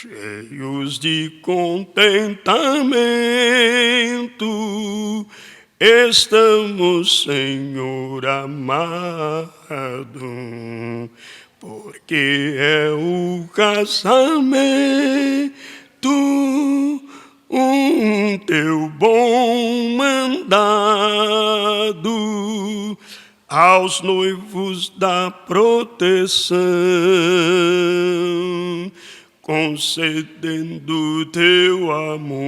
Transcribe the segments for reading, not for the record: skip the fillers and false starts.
cheios de contentamento, estamos, Senhor amado, porque é o casamento, teu bom mandado, aos noivos da proteção, concedendo teu amor.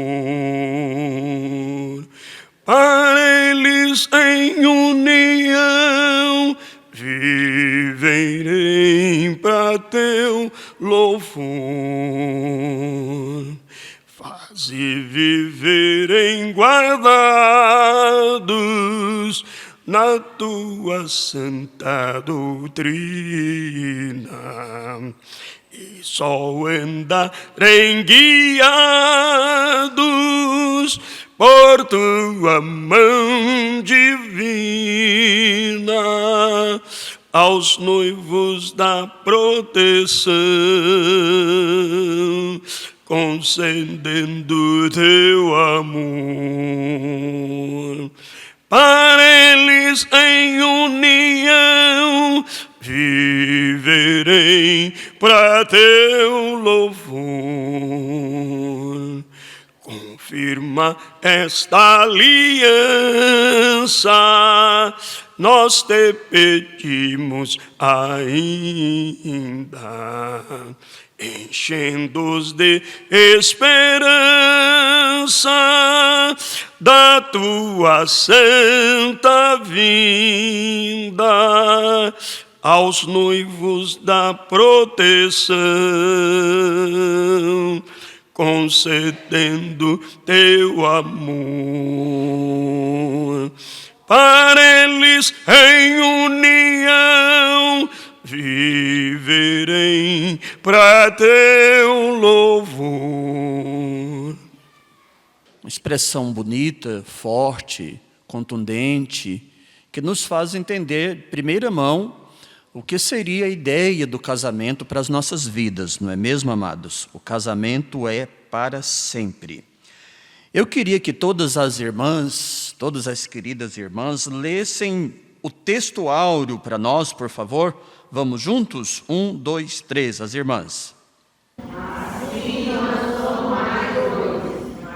Para eles em união viverem para teu louvor. Faze viverem guardados na tua santa doutrina, e só andarem guiados por tua mão divina, aos noivos da proteção, concedendo teu amor. Para eles em união viverem para teu louvor. Confirma esta aliança, nós te pedimos ainda, enchendo-os de esperança da tua santa vinda, aos noivos da proteção, concedendo teu amor. Para eles em união viverem para teu louvor. Uma expressão bonita, forte, contundente, que nos faz entender, de primeira mão, o que seria a ideia do casamento para as nossas vidas, não é mesmo, amados? O casamento é para sempre. Eu queria que todas as irmãs, todas as queridas irmãs, lessem o texto áureo para nós, por favor. Vamos juntos? 1, 2, 3, as irmãs. Assim nós somos mais dois,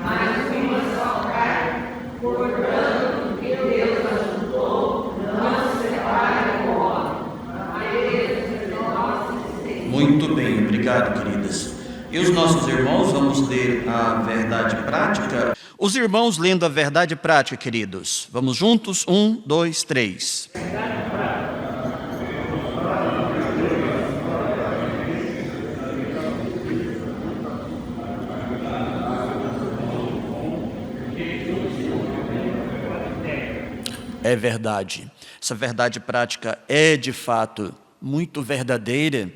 mais uma só carne, portanto que Deus ajuntou, não se separe o homem. A igreja de nossa existência. Muito bem, obrigado, queridas. E os nossos irmãos, vamos ler a verdade prática. Os irmãos lendo a verdade prática, queridos. Vamos juntos? 1, 2, 3. É verdade. Essa verdade prática é, de fato, muito verdadeira.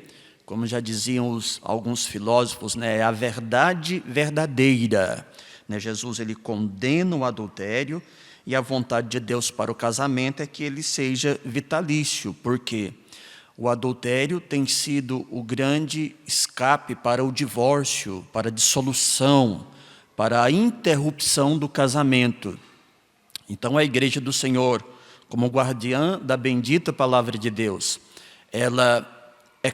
Como já diziam alguns filósofos, né? É a verdade verdadeira. Né? Jesus ele condena o adultério e a vontade de Deus para o casamento é que ele seja vitalício. Por quê? O adultério tem sido o grande escape para o divórcio, para a dissolução, para a interrupção do casamento. Então, a Igreja do Senhor, como guardiã da bendita palavra de Deus, ela é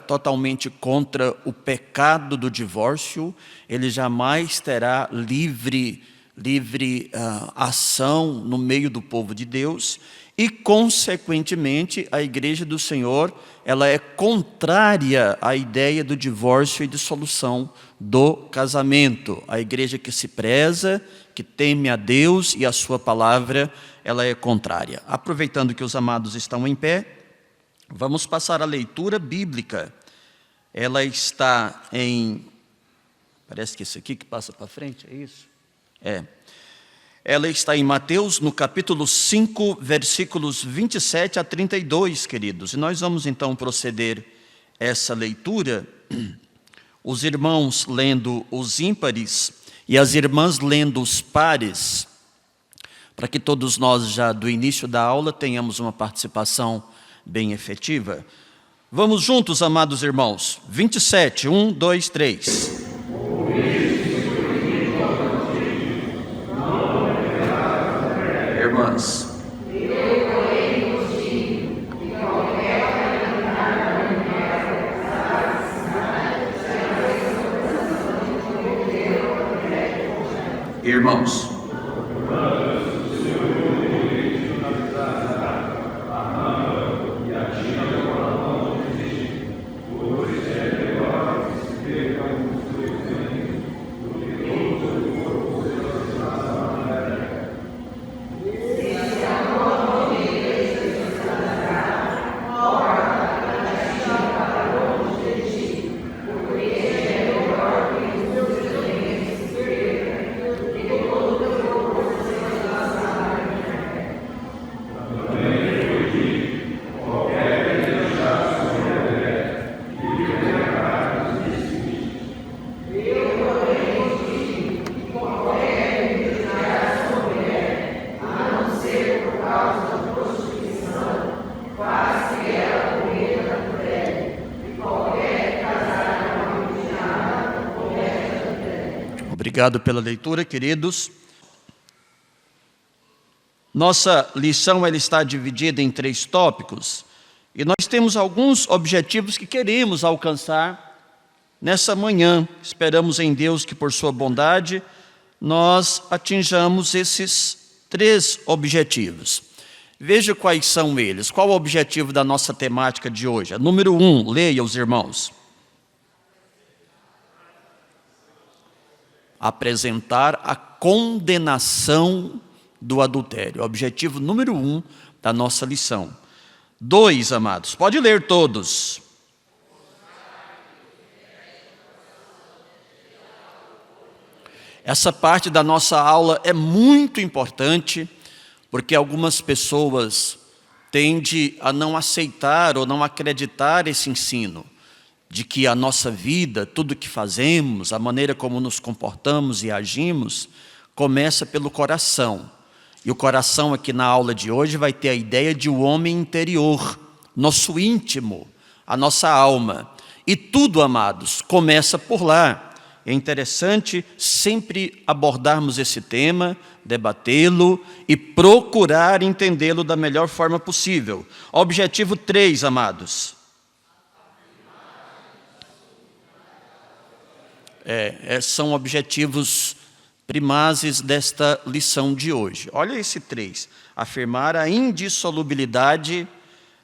totalmente contra o pecado do divórcio. Ele jamais terá livre ação no meio do povo de Deus. E, consequentemente, a Igreja do Senhor, ela é contrária à ideia do divórcio e dissolução do casamento. A igreja que se preza, que teme a Deus e a sua palavra, ela é contrária. Aproveitando que os amados estão em pé, vamos passar a leitura bíblica. Ela está em... Parece que esse aqui que passa para frente, é isso? É. Ela está em Mateus, no capítulo 5, versículos 27 a 32, queridos. E nós vamos então proceder essa leitura, os irmãos lendo os ímpares e as irmãs lendo os pares, para que todos nós já do início da aula tenhamos uma participação bem efetiva. Vamos juntos, amados irmãos. 27, 1, 2, 3. Irmãs. Irmãos. Obrigado pela leitura, queridos. Nossa lição ela está dividida em 3 tópicos e nós temos alguns objetivos que queremos alcançar nessa manhã. Esperamos em Deus que por sua bondade nós atinjamos esses 3 objetivos. Veja quais são eles. Qual o objetivo da nossa temática de hoje? Número 1, leia os irmãos. Apresentar a condenação do adultério. Objetivo número 1 da nossa lição. 2, amados, pode ler todos. Essa parte da nossa aula é muito importante, porque algumas pessoas tendem a não aceitar ou não acreditar esse ensino, de que a nossa vida, tudo que fazemos, a maneira como nos comportamos e agimos, começa pelo coração. E o coração aqui na aula de hoje vai ter a ideia de o homem interior, nosso íntimo, a nossa alma. E tudo, amados, começa por lá. É interessante sempre abordarmos esse tema, debatê-lo e procurar entendê-lo da melhor forma possível. Objetivo 3, amados. São objetivos primazes desta lição de hoje. Olha esse 3, afirmar a indissolubilidade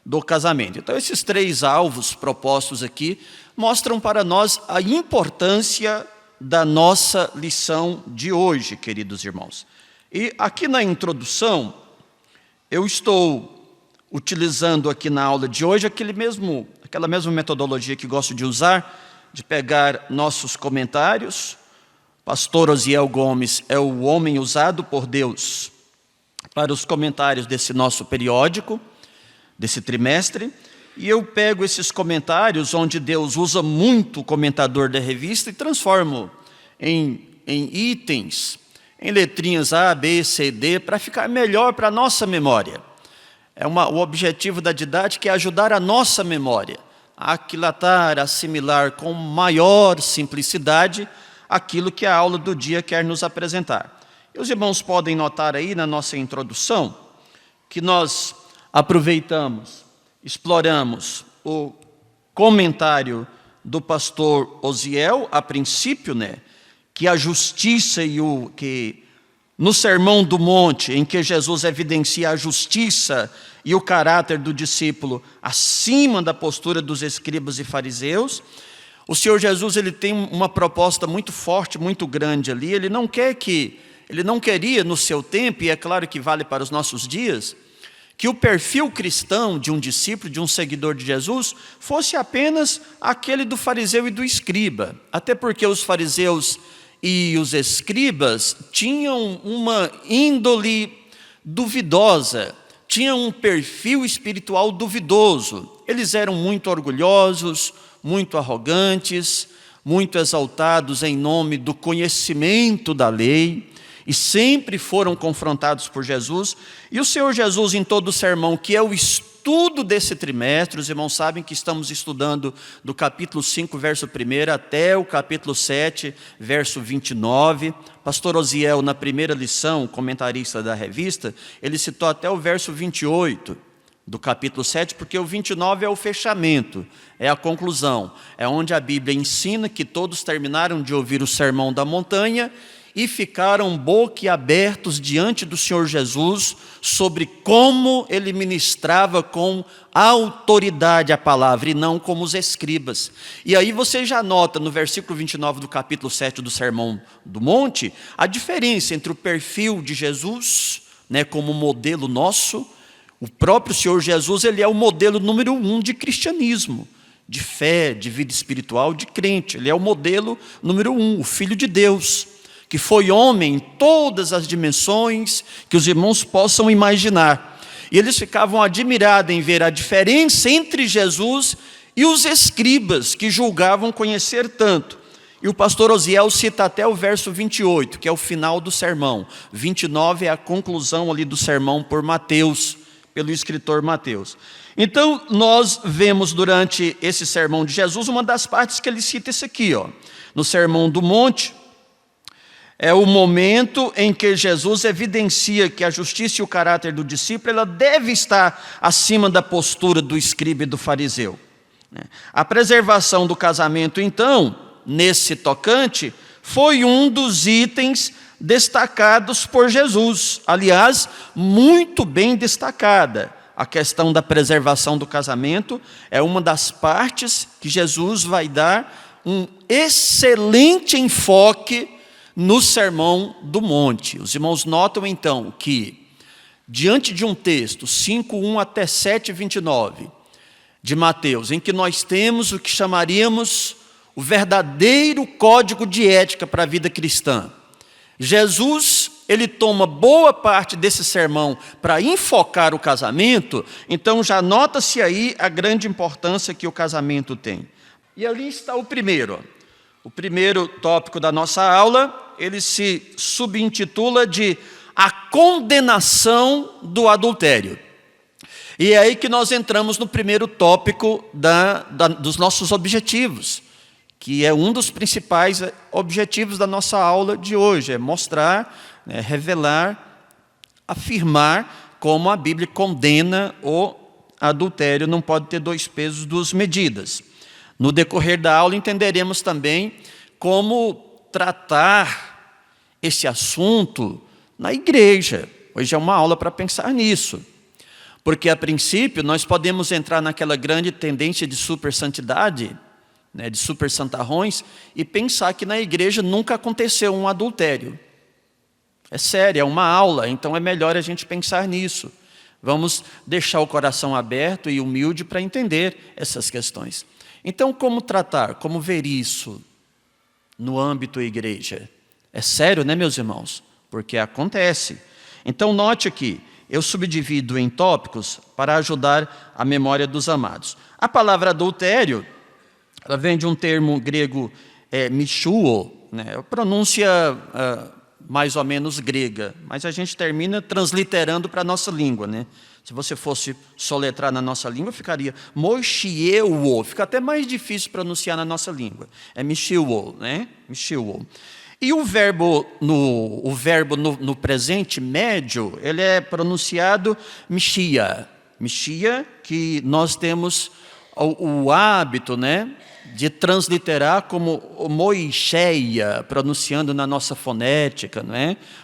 do casamento. Então, esses 3 alvos propostos aqui mostram para nós a importância da nossa lição de hoje, queridos irmãos. E aqui na introdução, eu estou utilizando aqui na aula de hoje aquela mesma metodologia que gosto de usar, de pegar nossos comentários. Pastor Osiel Gomes é o homem usado por Deus para os comentários desse nosso periódico, desse trimestre, e eu pego esses comentários onde Deus usa muito o comentador da revista e transformo em itens, em letrinhas A, B, C, D, para ficar melhor para a nossa memória. O objetivo da didática é ajudar a nossa memória a aquilatar, assimilar com maior simplicidade aquilo que a aula do dia quer nos apresentar. E os irmãos podem notar aí na nossa introdução que nós aproveitamos, exploramos o comentário do pastor Osiel, a princípio, que a justiça que no Sermão do Monte, em que Jesus evidencia a justiça e o caráter do discípulo acima da postura dos escribas e fariseus, o Senhor Jesus ele tem uma proposta muito forte, muito grande ali. Ele não queria no seu tempo, e é claro que vale para os nossos dias, que o perfil cristão de um discípulo, de um seguidor de Jesus, fosse apenas aquele do fariseu e do escriba. Até porque os fariseus e os escribas tinham uma índole duvidosa, tinham um perfil espiritual duvidoso. Eles eram muito orgulhosos, muito arrogantes, muito exaltados em nome do conhecimento da lei, e sempre foram confrontados por Jesus. E o Senhor Jesus, em todo o sermão, que é o estudo desse trimestre, os irmãos sabem que estamos estudando do capítulo 5, verso 1 até o capítulo 7, verso 29. Pastor Osiel, na primeira lição, comentarista da revista, ele citou até o verso 28 do capítulo 7, porque o 29 é o fechamento, é a conclusão, é onde a Bíblia ensina que todos terminaram de ouvir o sermão da montanha e ficaram boquiabertos diante do Senhor Jesus sobre como ele ministrava com autoridade a palavra e não como os escribas. E aí você já nota no versículo 29 do capítulo 7 do Sermão do Monte a diferença entre o perfil de Jesus, né, como modelo nosso. O próprio Senhor Jesus, ele é o modelo número 1 de cristianismo, de fé, de vida espiritual, de crente. Ele é o modelo número 1, o Filho de Deus, que foi homem em todas as dimensões que os irmãos possam imaginar. E eles ficavam admirados em ver a diferença entre Jesus e os escribas, que julgavam conhecer tanto. E o pastor Osiel cita até o verso 28, que é o final do sermão. 29 é a conclusão ali do sermão por Mateus, pelo escritor Mateus. Então, nós vemos durante esse sermão de Jesus, uma das partes que ele cita isso aqui, ó. No Sermão do Monte, é o momento em que Jesus evidencia que a justiça e o caráter do discípulo ela deve estar acima da postura do escriba e do fariseu. A preservação do casamento, então, nesse tocante, foi um dos itens destacados por Jesus. Aliás, muito bem destacada. A questão da preservação do casamento é uma das partes que Jesus vai dar um excelente enfoque no Sermão do Monte. Os irmãos notam então que, diante de um texto, 5:1 até 7:29, de Mateus, em que nós temos o que chamaríamos o verdadeiro código de ética para a vida cristã, Jesus, ele toma boa parte desse sermão para enfocar o casamento, então já nota-se aí a grande importância que o casamento tem. E ali está o primeiro. O primeiro tópico da nossa aula, ele se subintitula de a condenação do adultério. E é aí que nós entramos no primeiro tópico dos nossos objetivos, que é um dos principais objetivos da nossa aula de hoje, é mostrar, revelar, afirmar como a Bíblia condena o adultério, não pode ter dois pesos, duas medidas. No decorrer da aula entenderemos também como tratar esse assunto na igreja. Hoje é uma aula para pensar nisso. Porque, a princípio, nós podemos entrar naquela grande tendência de supersantidade, de supersantarrões, e pensar que na igreja nunca aconteceu um adultério. É sério, é uma aula, então é melhor a gente pensar nisso. Vamos deixar o coração aberto e humilde para entender essas questões. Então, como tratar, como ver isso no âmbito da igreja? É sério, né, meus irmãos? Porque acontece. Então, note aqui, eu subdivido em tópicos para ajudar a memória dos amados. A palavra adultério, ela vem de um termo grego, mishuo, pronúncia mais ou menos grega, mas a gente termina transliterando para a nossa língua, Se você fosse soletrar na nossa língua, ficaria moisheuo, fica até mais difícil pronunciar na nossa língua. É mishuo, Mishuo. E o verbo no presente médio, ele é pronunciado mishia. Mishia, que nós temos o hábito, de transliterar como o moicheia, pronunciando na nossa fonética,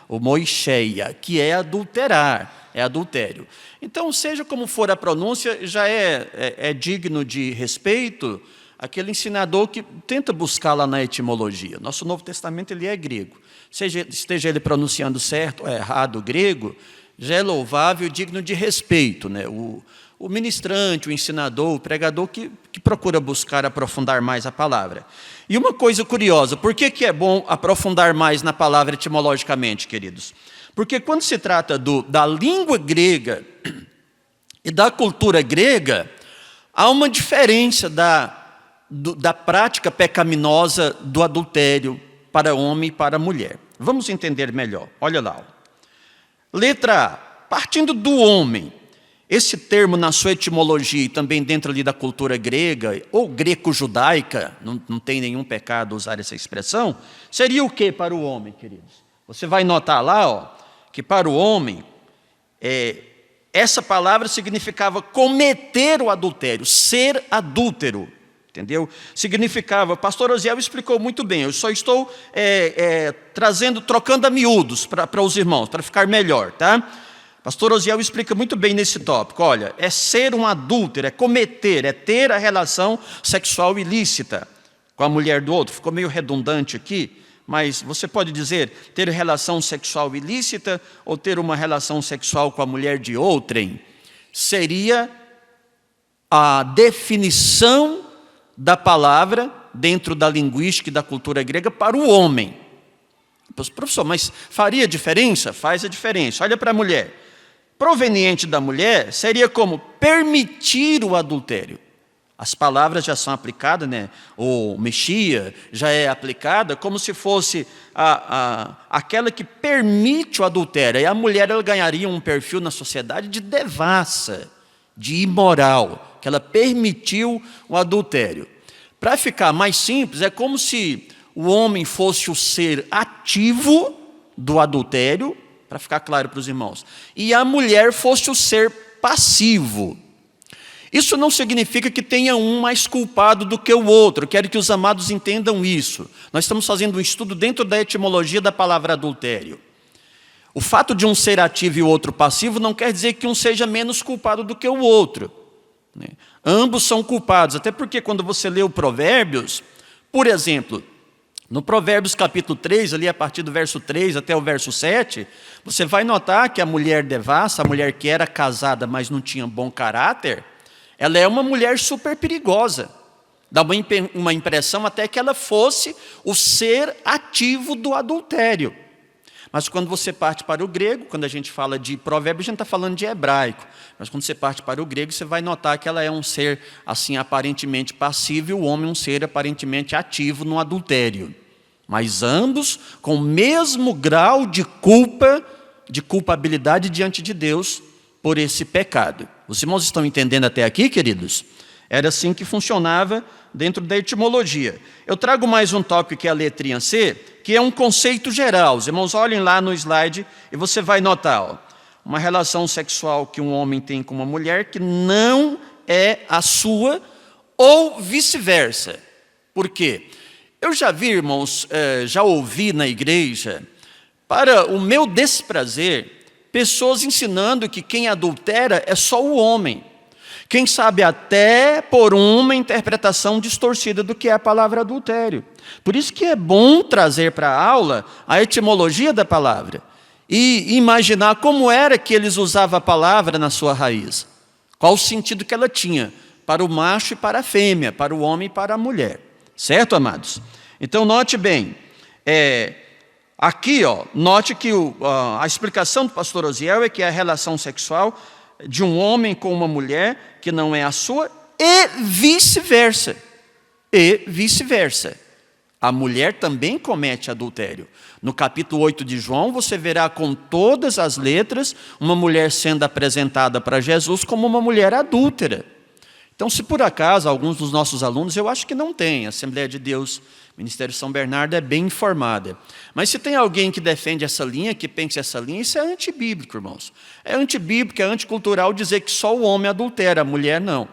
O moicheia, que é adulterar, é adultério. Então, seja como for a pronúncia, já é digno de respeito aquele ensinador que tenta buscar lá na etimologia. Nosso Novo Testamento ele é grego. Esteja ele pronunciando certo ou errado o grego, já é louvável e digno de respeito, O ministrante, o ensinador, o pregador que procura buscar aprofundar mais a palavra. E uma coisa curiosa, por que é bom aprofundar mais na palavra etimologicamente, queridos? Porque quando se trata da língua grega e da cultura grega, há uma diferença da prática pecaminosa do adultério para homem e para mulher. Vamos entender melhor. Olha lá. Letra A. Partindo do homem, Esse termo, na sua etimologia e também dentro ali da cultura grega, ou greco-judaica, não tem nenhum pecado usar essa expressão, seria o que para o homem, queridos? Você vai notar lá, que para o homem, essa palavra significava cometer o adultério, ser adúltero, entendeu? Significava, o pastor Osiel explicou muito bem, eu só estou trocando a miúdos para os irmãos, para ficar melhor, tá? Pastor Osiel explica muito bem nesse tópico, olha, é ser um adúltero, é cometer, é ter a relação sexual ilícita com a mulher do outro. Ficou meio redundante aqui, mas você pode dizer ter relação sexual ilícita ou ter uma relação sexual com a mulher de outrem. Seria a definição da palavra dentro da linguística e da cultura grega para o homem. Professor, mas faria diferença? Faz a diferença. Olha para a mulher. Proveniente da mulher seria como permitir o adultério. As palavras já são aplicadas, né? O mexia já é aplicada como se fosse aquela que permite o adultério. E a mulher ela ganharia um perfil na sociedade de devassa, de imoral, que ela permitiu o adultério. Para ficar mais simples, é como se o homem fosse o ser ativo do adultério, para ficar claro para os irmãos, e a mulher fosse o ser passivo. Isso não significa que tenha um mais culpado do que o outro, quero que os amados entendam isso. Nós estamos fazendo um estudo dentro da etimologia da palavra adultério. O fato de um ser ativo e o outro passivo não quer dizer que um seja menos culpado do que o outro. Ambos são culpados, até porque quando você lê o Provérbios, por exemplo, no Provérbios capítulo 3, ali a partir do verso 3 até o verso 7, você vai notar que a mulher devassa, a mulher que era casada, mas não tinha bom caráter, ela é uma mulher super perigosa. Dá uma impressão até que ela fosse o ser ativo do adultério. Mas quando você parte para o grego, quando a gente fala de Provérbios, a gente está falando de hebraico. Mas quando você parte para o grego, você vai notar que ela é um ser assim aparentemente passivo e o homem um ser aparentemente ativo no adultério. Mas ambos com o mesmo grau de culpabilidade diante de Deus por esse pecado. Os irmãos estão entendendo até aqui, queridos? Era assim que funcionava dentro da etimologia. Eu trago mais um tópico que é a letrinha C, que é um conceito geral. Os irmãos olhem lá no slide e você vai notar, uma relação sexual que um homem tem com uma mulher que não é a sua ou vice-versa. Por quê? Eu já vi, irmãos, já ouvi na igreja, para o meu desprazer, pessoas ensinando que quem adultera é só o homem. Quem sabe até por uma interpretação distorcida do que é a palavra adultério. Por isso que é bom trazer para a aula a etimologia da palavra e imaginar como era que eles usavam a palavra na sua raiz. Qual o sentido que ela tinha para o macho e para a fêmea, para o homem e para a mulher. Certo, amados? Então, note bem, aqui, note que a explicação do pastor Osiel é que a relação sexual de um homem com uma mulher que não é a sua e vice-versa. E vice-versa. A mulher também comete adultério. No capítulo 8 de João, você verá com todas as letras uma mulher sendo apresentada para Jesus como uma mulher adúltera. Então, se por acaso alguns dos nossos alunos, eu acho que não tem, a Assembleia de Deus, Ministério São Bernardo é bem informada. Mas se tem alguém que defende essa linha, que pensa essa linha, isso é antibíblico, irmãos. É antibíblico, é anticultural dizer que só o homem adultera, a mulher não.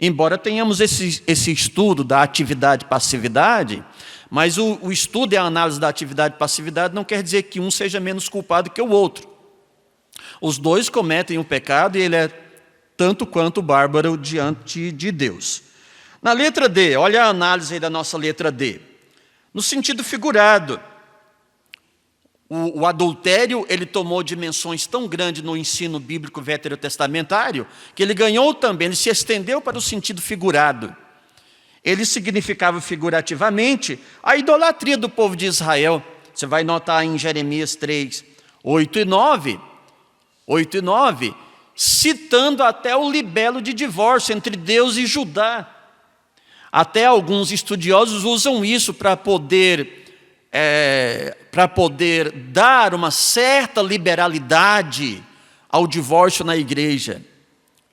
Embora tenhamos esse estudo da atividade e passividade, mas o estudo e a análise da atividade e passividade não quer dizer que um seja menos culpado que o outro. Os dois cometem o pecado e ele é tanto quanto bárbaro diante de Deus. Na letra D, olha a análise aí da nossa letra D. No sentido figurado, o adultério ele tomou dimensões tão grandes no ensino bíblico veterotestamentário que ele ganhou também, ele se estendeu para o sentido figurado. Ele significava figurativamente a idolatria do povo de Israel. Você vai notar em Jeremias 3, 8 e 9, citando até o libelo de divórcio entre Deus e Judá. Até alguns estudiosos usam isso para poder dar uma certa liberalidade ao divórcio na igreja.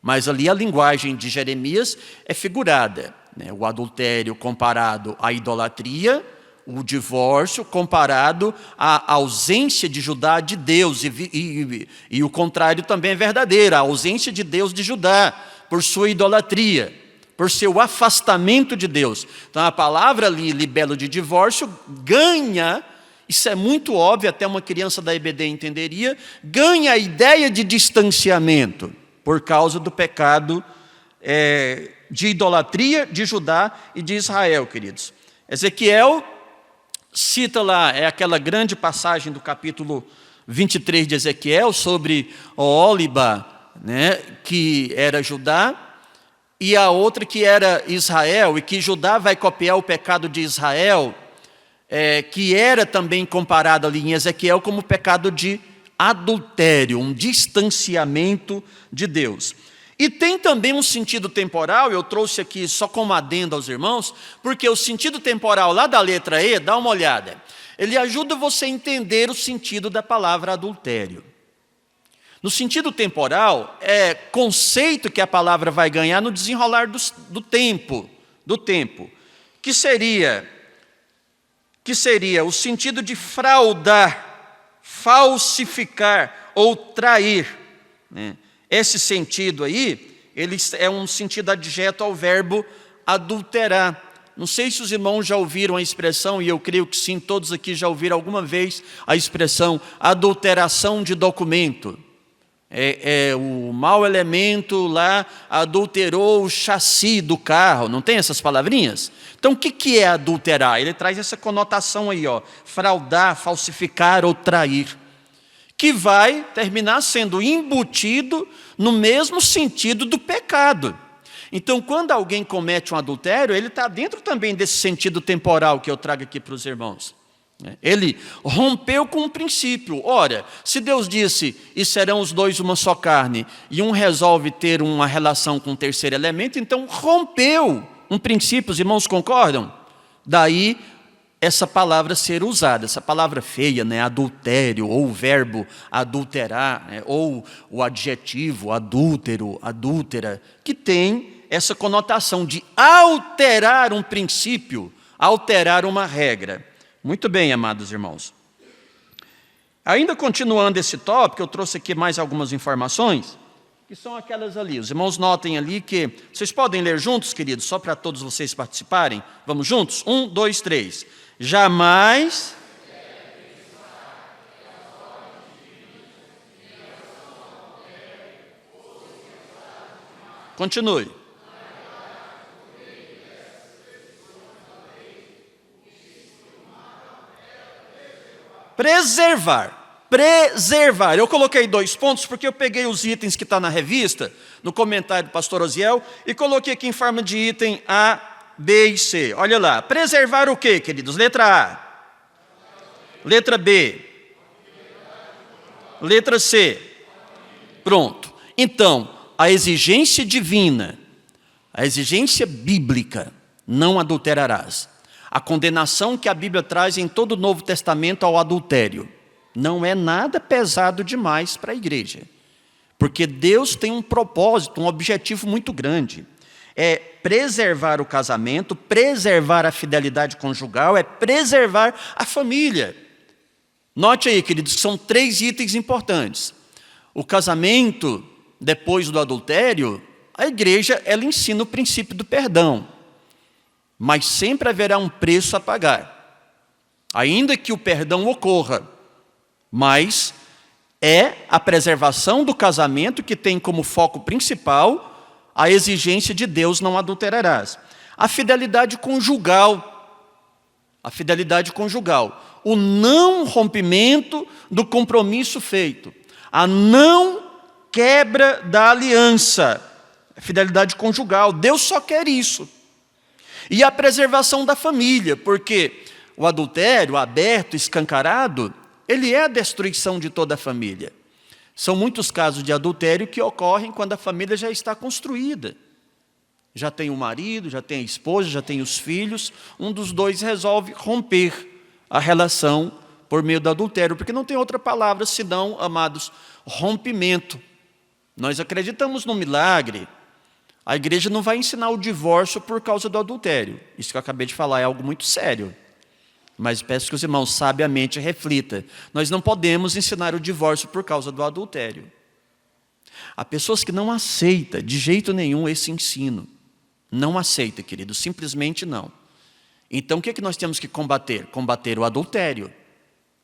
Mas ali a linguagem de Jeremias é figurada, né? O adultério comparado à idolatria, o divórcio comparado à ausência de Judá de Deus, e o contrário também é verdadeiro, a ausência de Deus de Judá, por sua idolatria, por seu afastamento de Deus. Então a palavra ali, libelo de divórcio, ganha, isso é muito óbvio, até uma criança da EBD entenderia, ganha a ideia de distanciamento, por causa do pecado de idolatria de Judá e de Israel, queridos. Ezequiel cita lá, é aquela grande passagem do capítulo 23 de Ezequiel, sobre Oholiba, né, que era Judá, e a outra que era Israel, e que Judá vai copiar o pecado de Israel, que era também comparado ali em Ezequiel como pecado de adultério, um distanciamento de Deus. E tem também um sentido temporal, eu trouxe aqui só como adendo aos irmãos, porque o sentido temporal lá da letra E, dá uma olhada, ele ajuda você a entender o sentido da palavra adultério. No sentido temporal, é conceito que a palavra vai ganhar no desenrolar do tempo, que seria o sentido de fraudar, falsificar ou trair, né? Esse sentido aí, ele é um sentido adjeto ao verbo adulterar. Não sei se os irmãos já ouviram a expressão, e eu creio que sim, todos aqui já ouviram alguma vez a expressão adulteração de documento. O mau elemento lá adulterou o chassi do carro, não tem essas palavrinhas? Então o que é adulterar? Ele traz essa conotação aí, fraudar, falsificar ou trair, que vai terminar sendo embutido no mesmo sentido do pecado. Então, quando alguém comete um adultério, ele está dentro também desse sentido temporal que eu trago aqui para os irmãos. Ele rompeu com um princípio. Ora, se Deus disse, e serão os dois uma só carne, e um resolve ter uma relação com um terceiro elemento, então rompeu um princípio, os irmãos concordam? Daí essa palavra ser usada, essa palavra feia, né, adultério, ou o verbo adulterar, né, ou o adjetivo adúltero, adúltera, que tem essa conotação de alterar um princípio, alterar uma regra. Muito bem, amados irmãos. Ainda continuando esse tópico, eu trouxe aqui mais algumas informações, que são aquelas ali. Os irmãos notem ali que... Vocês podem ler juntos, queridos, só para todos vocês participarem? Vamos juntos? 1, 2, 3. Jamais... Continue. Preservar. Eu coloquei 2 pontos porque eu peguei os itens que estão na revista, no comentário do pastor Osiel, e coloquei aqui em forma de item A, B e C. Olha lá, preservar o quê, queridos? Letra A. Letra B. Letra C. Pronto. Então, a exigência divina, a exigência bíblica, não adulterarás. A condenação que a Bíblia traz em todo o Novo Testamento ao adultério não é nada pesado demais para a igreja. Porque Deus tem um propósito, um objetivo muito grande. É preservar o casamento, preservar a fidelidade conjugal, é preservar a família. Note aí, queridos, que são 3 itens importantes. O casamento, depois do adultério, a igreja ela ensina o princípio do perdão. Mas sempre haverá um preço a pagar. Ainda que o perdão ocorra, mas é a preservação do casamento que tem como foco principal a exigência de Deus, não adulterarás. A fidelidade conjugal. O não rompimento do compromisso feito. A não quebra da aliança. A fidelidade conjugal. Deus só quer isso. E a preservação da família, porque o adultério aberto, escancarado, ele é a destruição de toda a família. São muitos casos de adultério que ocorrem quando a família já está construída. Já tem o marido, já tem a esposa, já tem os filhos. Um dos dois resolve romper a relação por meio do adultério, porque não tem outra palavra senão, amados, rompimento. Nós acreditamos no milagre. A igreja não vai ensinar o divórcio por causa do adultério. Isso que eu acabei de falar é algo muito sério. Mas peço que os irmãos sabiamente reflitam. Nós não podemos ensinar o divórcio por causa do adultério. Há pessoas que não aceitam de jeito nenhum esse ensino. Não aceita, querido, simplesmente não. Então o que nós temos que combater? Combater o adultério.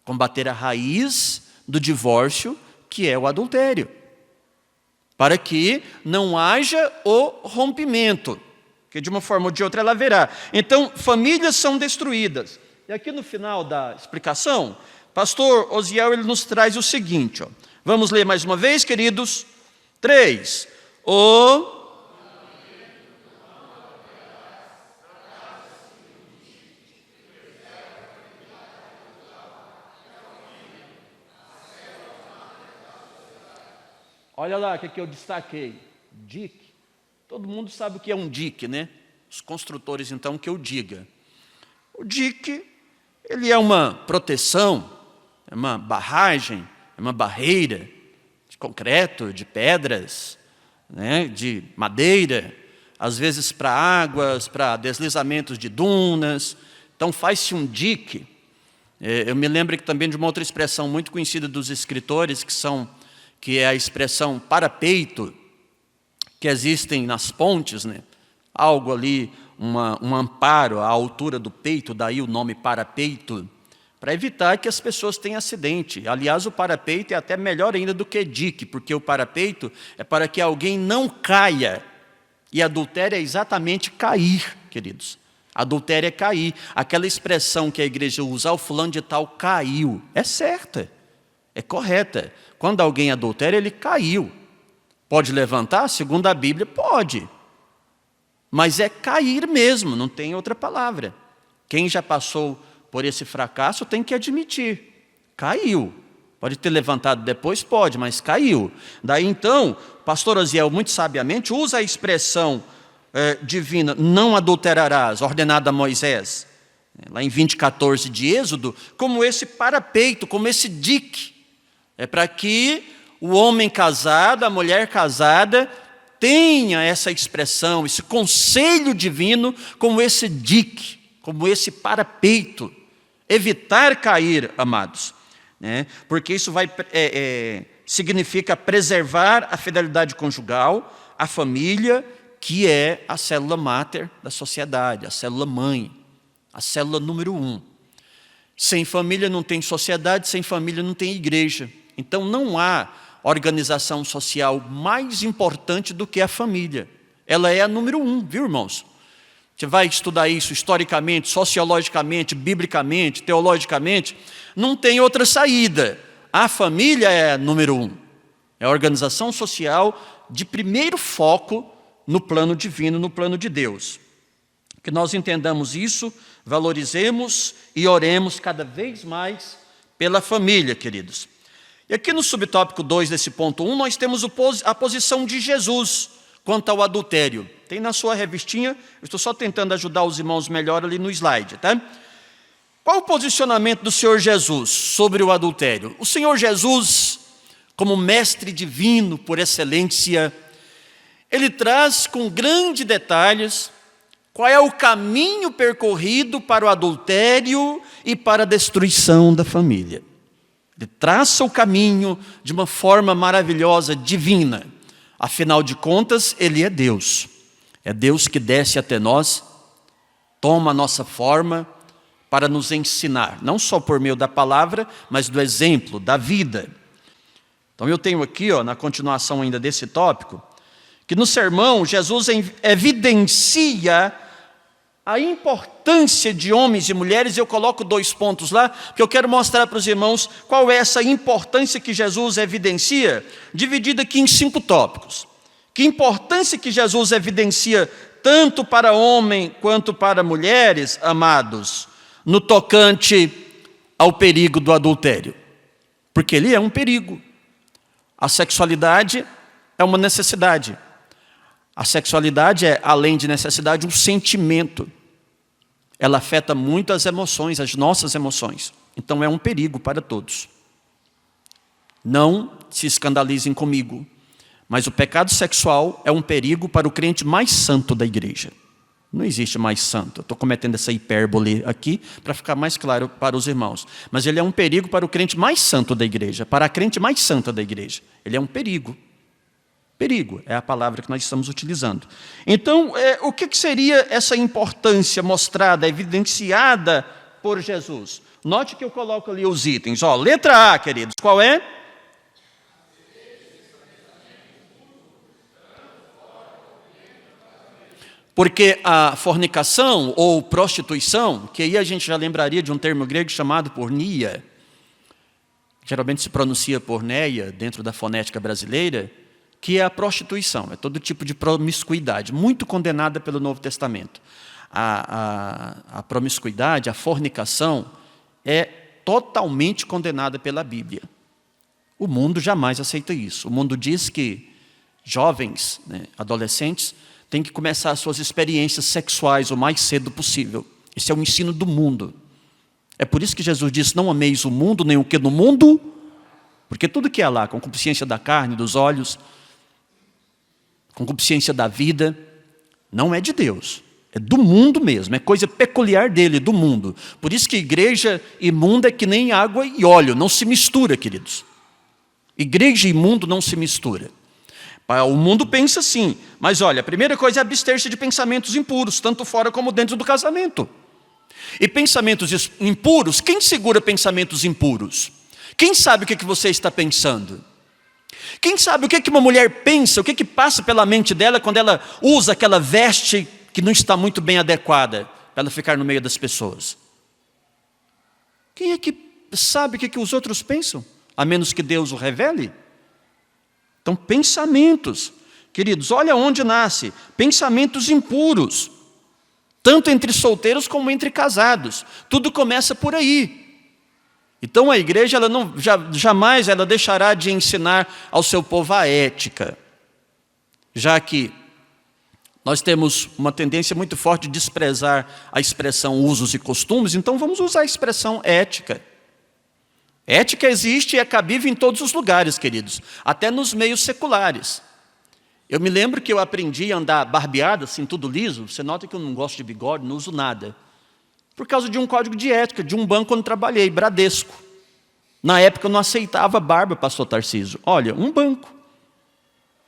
Combater a raiz do divórcio, que é o adultério. Para que não haja o rompimento, que de uma forma ou de outra ela haverá. Então, famílias são destruídas. E aqui no final da explicação, pastor Osiel ele nos traz o seguinte, ó. Vamos ler mais uma vez, queridos. 3. Olha lá o que eu destaquei. DIC. Todo mundo sabe o que é um DIC, né? Os construtores, então, que eu diga. O DIC, ele é uma proteção, é uma barragem, é uma barreira de concreto, de pedras, né? De madeira, às vezes para águas, para deslizamentos de dunas. Então, faz-se um DIC. Eu me lembro também de uma outra expressão muito conhecida dos escritores, que é a expressão parapeito, que existem nas pontes, né? Algo ali, um amparo à altura do peito, daí o nome parapeito, para evitar que as pessoas tenham acidente. Aliás, o parapeito é até melhor ainda do que dique, porque o parapeito é para que alguém não caia. E adultério é exatamente cair, queridos. Adultério é cair. Aquela expressão que a igreja usa, o fulano de tal caiu, é certa, é correta. Quando alguém adultera, ele caiu. Pode levantar? Segundo a Bíblia, pode. Mas é cair mesmo, não tem outra palavra. Quem já passou por esse fracasso tem que admitir. Caiu. Pode ter levantado depois? Pode, mas caiu. Daí então, o pastor Osiel, muito sabiamente, usa a expressão divina, não adulterarás, ordenada a Moisés, lá em 20:14 de Êxodo, como esse parapeito, como esse dique. É para que o homem casado, a mulher casada, tenha essa expressão, esse conselho divino, como esse dique, como esse parapeito. Evitar cair, amados. Né? Porque isso significa preservar a fidelidade conjugal, a família, que é a célula máter da sociedade, a célula mãe, a célula número 1. Sem família não tem sociedade, sem família não tem igreja. Então não há organização social mais importante do que a família. Ela é a número 1, viu, irmãos? Você vai estudar isso historicamente, sociologicamente, biblicamente, teologicamente, não tem outra saída. A família é a número 1. É a organização social de primeiro foco no plano divino, no plano de Deus. Que nós entendamos isso, valorizemos e oremos cada vez mais pela família, queridos. E aqui no subtópico 2 desse ponto 1, nós temos a posição de Jesus quanto ao adultério. Tem na sua revistinha, eu estou só tentando ajudar os irmãos melhor ali no slide, tá? Qual o posicionamento do Senhor Jesus sobre o adultério? O Senhor Jesus, como mestre divino por excelência, ele traz com grandes detalhes qual é o caminho percorrido para o adultério e para a destruição da família. Ele traça o caminho de uma forma maravilhosa, divina. Afinal de contas, ele é Deus. É Deus que desce até nós, toma a nossa forma para nos ensinar, não só por meio da palavra, mas do exemplo, da vida. Então eu tenho aqui, na continuação ainda desse tópico, que no sermão Jesus evidencia a importância de homens e mulheres. Eu coloco 2 pontos lá, porque eu quero mostrar para os irmãos qual é essa importância que Jesus evidencia, dividida aqui em 5 tópicos. Que importância que Jesus evidencia tanto para homem quanto para mulheres, amados, no tocante ao perigo do adultério. Porque ele é um perigo. A sexualidade é uma necessidade. A sexualidade é, além de necessidade, um sentimento. Ela afeta muito as emoções, as nossas emoções. Então é um perigo para todos. Não se escandalizem comigo, Mas o pecado sexual é um perigo para o crente mais santo da igreja. Não existe mais santo. Eu estou cometendo essa hipérbole aqui para ficar mais claro para os irmãos. Mas ele é um perigo para o crente mais santo da igreja, para a crente mais santa da igreja. Ele é um perigo. Perigo é a palavra que nós estamos utilizando. Então, o que seria essa importância mostrada, evidenciada por Jesus? Note que eu coloco ali os itens. Letra A, queridos, qual é? Porque a fornicação ou prostituição, que aí a gente já lembraria de um termo grego chamado porneia, geralmente se pronuncia porneia dentro da fonética brasileira, que é a prostituição, é todo tipo de promiscuidade, muito condenada pelo Novo Testamento. A promiscuidade, a fornicação, é totalmente condenada pela Bíblia. O mundo jamais aceita isso. O mundo diz que jovens, adolescentes, têm que começar as suas experiências sexuais o mais cedo possível. Esse é o ensino do mundo. É por isso que Jesus disse, não ameis o mundo, nem o que no mundo, porque tudo que é lá, concupiscência da carne, dos olhos, concupiscência da vida, não é de Deus. É do mundo mesmo, é coisa peculiar dele, do mundo. Por isso que igreja imunda é que nem água e óleo, não se mistura, queridos. Igreja e mundo não se mistura. O mundo pensa assim, mas olha, a primeira coisa é abster-se de pensamentos impuros, tanto fora como dentro do casamento. E pensamentos impuros, quem segura pensamentos impuros? Quem sabe o que você está pensando? Quem sabe o que uma mulher pensa, o que passa pela mente dela quando ela usa aquela veste que não está muito bem adequada para ela ficar no meio das pessoas? Quem é que sabe o que os outros pensam? A menos que Deus o revele? Então, pensamentos, queridos, olha onde nasce, pensamentos impuros, tanto entre solteiros como entre casados, tudo começa por aí. Então a igreja jamais ela deixará de ensinar ao seu povo a ética, já que nós temos uma tendência muito forte de desprezar a expressão usos e costumes, então vamos usar a expressão ética. Ética existe e é cabível em todos os lugares, queridos, até nos meios seculares. Eu me lembro que eu aprendi a andar barbeado, assim, tudo liso. Você nota que eu não gosto de bigode, não uso nada. Por causa de um código de ética, de um banco onde trabalhei, Bradesco. Na época eu não aceitava barba, pastor Tarcísio. Olha, um banco.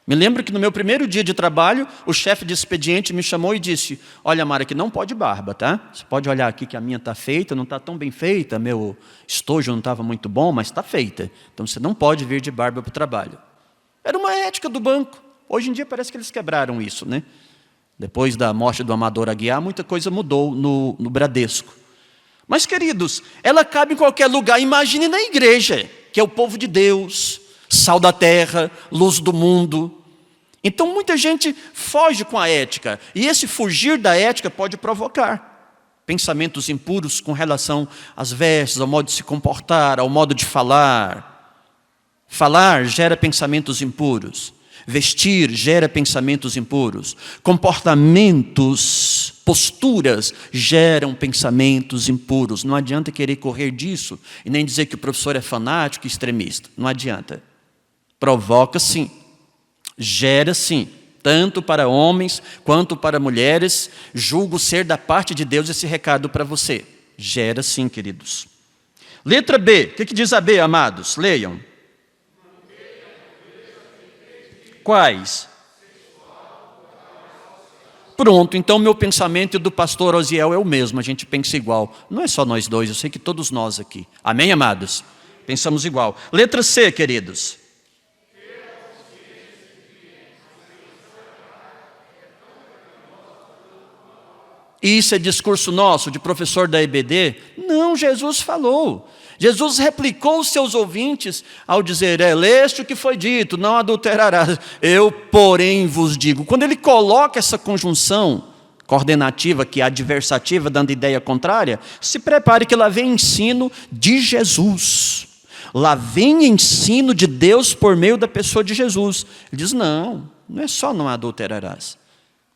Me lembro que no meu primeiro dia de trabalho, o chefe de expediente me chamou e disse, olha, Mara, que não pode barba, tá? Você pode olhar aqui que a minha está feita, não está tão bem feita, meu estojo não estava muito bom, mas está feita. Então você não pode vir de barba para o trabalho. Era uma ética do banco. Hoje em dia parece que eles quebraram isso, né? Depois da morte do Amador Aguiar, muita coisa mudou no Bradesco. Mas, queridos, ela cabe em qualquer lugar. Imagine na igreja, que é o povo de Deus, sal da terra, luz do mundo. Então muita gente foge com a ética, e esse fugir da ética pode provocar pensamentos impuros com relação às vestes, ao modo de se comportar, ao modo de falar. Falar gera pensamentos impuros, vestir gera pensamentos impuros, comportamentos, posturas geram pensamentos impuros. Não adianta querer correr disso e nem dizer que o professor é fanático e extremista, não adianta. Provoca sim, gera sim, tanto para homens quanto para mulheres. Julgo ser da parte de Deus esse recado para você. Gera sim, queridos. Letra B, o que diz a B, amados? Leiam. Quais? Pronto, então meu pensamento e do pastor Osiel é o mesmo, a gente pensa igual. Não é só nós dois, eu sei que todos nós aqui. Amém, amados? Pensamos igual. Letra C, queridos. Isso é discurso nosso, de professor da EBD? Não, Jesus falou. Jesus replicou os seus ouvintes ao dizer, leste o que foi dito, não adulterarás. Eu, porém, vos digo. Quando ele coloca essa conjunção coordenativa, que é adversativa, dando ideia contrária, se prepare que lá vem ensino de Jesus. Lá vem ensino de Deus por meio da pessoa de Jesus. Ele diz, não é só não adulterarás.